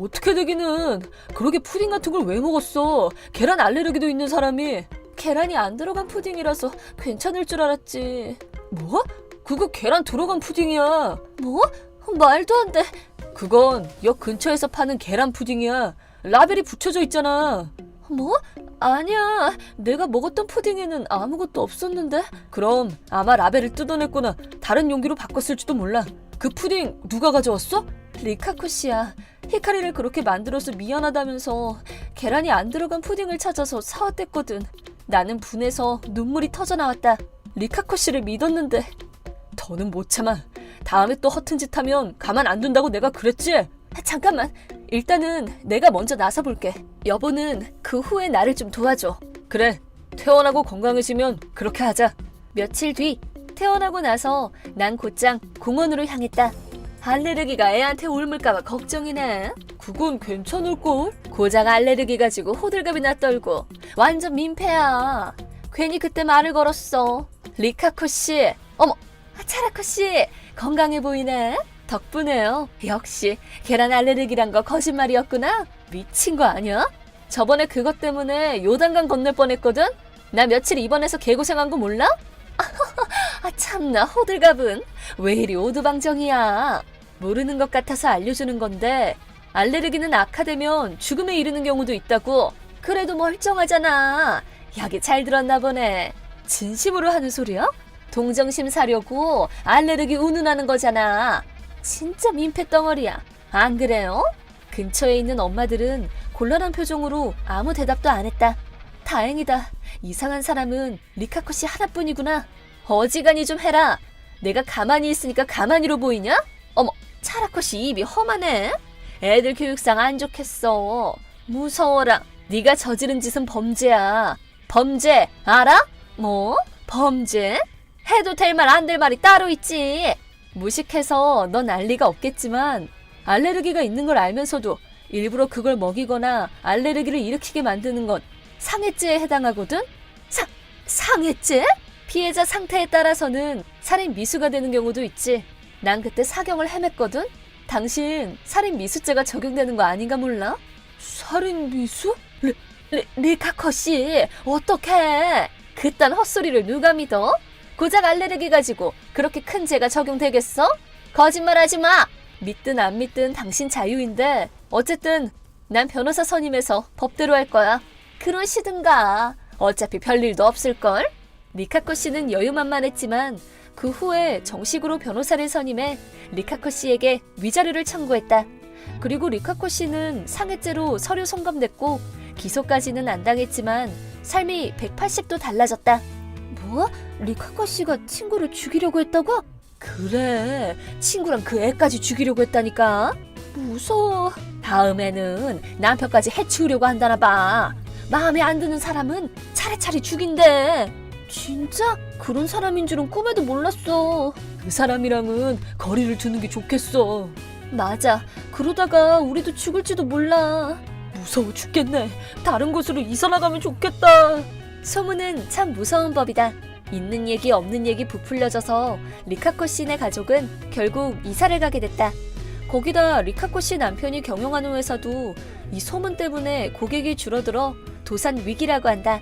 어떻게 되기는. 그러게 푸딩 같은 걸 왜 먹었어? 계란 알레르기도 있는 사람이. 계란이 안 들어간 푸딩이라서 괜찮을 줄 알았지. 뭐? 그거 계란 들어간 푸딩이야. 뭐? 말도 안 돼. 그건 역 근처에서 파는 계란 푸딩이야. 라벨이 붙여져 있잖아. 뭐? 아니야. 내가 먹었던 푸딩에는 아무것도 없었는데? 그럼 아마 라벨을 뜯어냈거나 다른 용기로 바꿨을지도 몰라. 그 푸딩 누가 가져왔어? 리카코 씨야. 히카리를 그렇게 만들어서 미안하다면서 계란이 안 들어간 푸딩을 찾아서 사왔댔거든. 나는 분해서 눈물이 터져 나왔다. 리카코 씨를 믿었는데. 더는 못 참아. 다음에 또 허튼 짓 하면 가만 안 둔다고 내가 그랬지? 잠깐만. 일단은 내가 먼저 나서볼게. 여보는 그 후에 나를 좀 도와줘. 그래. 퇴원하고 건강해지면 그렇게 하자. 며칠 뒤 퇴원하고 나서 난 곧장 공원으로 향했다. 알레르기가 애한테 옮을까봐 걱정이네. 그건 괜찮을걸? 고작 알레르기 가지고 호들갑이나 떨고 완전 민폐야. 괜히 그때 말을 걸었어. 리카코 씨, 어머, 차라코 씨, 건강해 보이네. 덕분에요. 역시 계란 알레르기란 거 거짓말이었구나. 미친 거 아니야? 저번에 그것 때문에 요단강 건널 뻔했거든. 나 며칠 입원해서 개고생한 거 몰라? 참나 호들갑은 왜 이리 오두방정이야. 모르는 것 같아서 알려주는 건데 알레르기는 악화되면 죽음에 이르는 경우도 있다고. 그래도 멀쩡하잖아. 약이 잘 들었나 보네. 진심으로 하는 소리야? 동정심 사려고 알레르기 운운하는 거잖아. 진짜 민폐 덩어리야. 안 그래요? 근처에 있는 엄마들은 곤란한 표정으로 아무 대답도 안 했다. 다행이다. 이상한 사람은 리카코 씨 하나뿐이구나. 어지간히 좀 해라. 내가 가만히 있으니까 가만히로 보이냐? 어머, 차라코 씨 입이 험하네. 애들 교육상 안 좋겠어. 무서워라. 네가 저지른 짓은 범죄야. 범죄 알아? 뭐? 범죄? 해도 될 말 안 될 말이 따로 있지. 무식해서 넌 알 리가 없겠지만 알레르기가 있는 걸 알면서도 일부러 그걸 먹이거나 알레르기를 일으키게 만드는 건 상해죄에 해당하거든? 상해죄? 피해자 상태에 따라서는 살인 미수가 되는 경우도 있지. 난 그때 사경을 헤맸거든? 당신 살인 미수죄가 적용되는 거 아닌가 몰라? 살인 미수? 리카코 씨, 어떡해? 그딴 헛소리를 누가 믿어? 고작 알레르기 가지고 그렇게 큰 죄가 적용되겠어? 거짓말하지 마! 믿든 안 믿든 당신 자유인데 어쨌든 난 변호사 선임해서 법대로 할 거야. 그러시든가. 어차피 별일도 없을걸? 리카코 씨는 여유만만했지만 그 후에 정식으로 변호사를 선임해 리카코 씨에게 위자료를 청구했다. 그리고 리카코 씨는 상해죄로 서류 송감됐고 기소까지는 안 당했지만 삶이 180도 달라졌다. 뭐? 리카코 씨가 친구를 죽이려고 했다고? 그래, 친구랑 그 애까지 죽이려고 했다니까. 무서워. 다음에는 남편까지 해치우려고 한다나 봐. 마음에 안 드는 사람은 차례차례 죽인대. 진짜? 그런 사람인 줄은 꿈에도 몰랐어. 그 사람이랑은 거리를 두는 게 좋겠어. 맞아. 그러다가 우리도 죽을지도 몰라. 무서워 죽겠네. 다른 곳으로 이사 나가면 좋겠다. 소문은 참 무서운 법이다. 있는 얘기 없는 얘기 부풀려져서 리카코 씨네 가족은 결국 이사를 가게 됐다. 거기다 리카코 씨 남편이 경영하는 회사도 이 소문 때문에 고객이 줄어들어 도산 위기라고 한다.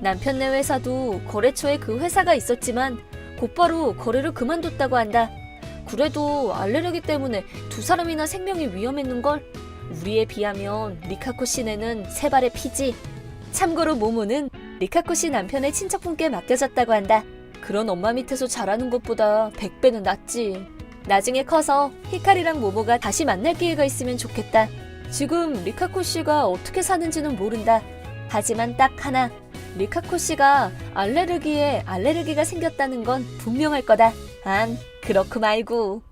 남편네 회사도 거래처에 그 회사가 있었지만 곧바로 거래를 그만뒀다고 한다. 그래도 알레르기 때문에 두 사람이나 생명이 위험했는걸. 우리에 비하면 리카코 씨네는 세 발의 피지. 참고로 모모는 리카코 씨 남편의 친척분께 맡겨졌다고 한다. 그런 엄마 밑에서 자라는 것보다 100배는 낫지. 나중에 커서 히카리랑 모모가 다시 만날 기회가 있으면 좋겠다. 지금 리카코 씨가 어떻게 사는지는 모른다. 하지만 딱 하나, 리카코 씨가 알레르기에 알레르기가 생겼다는 건 분명할 거다. 안, 그렇고 말고.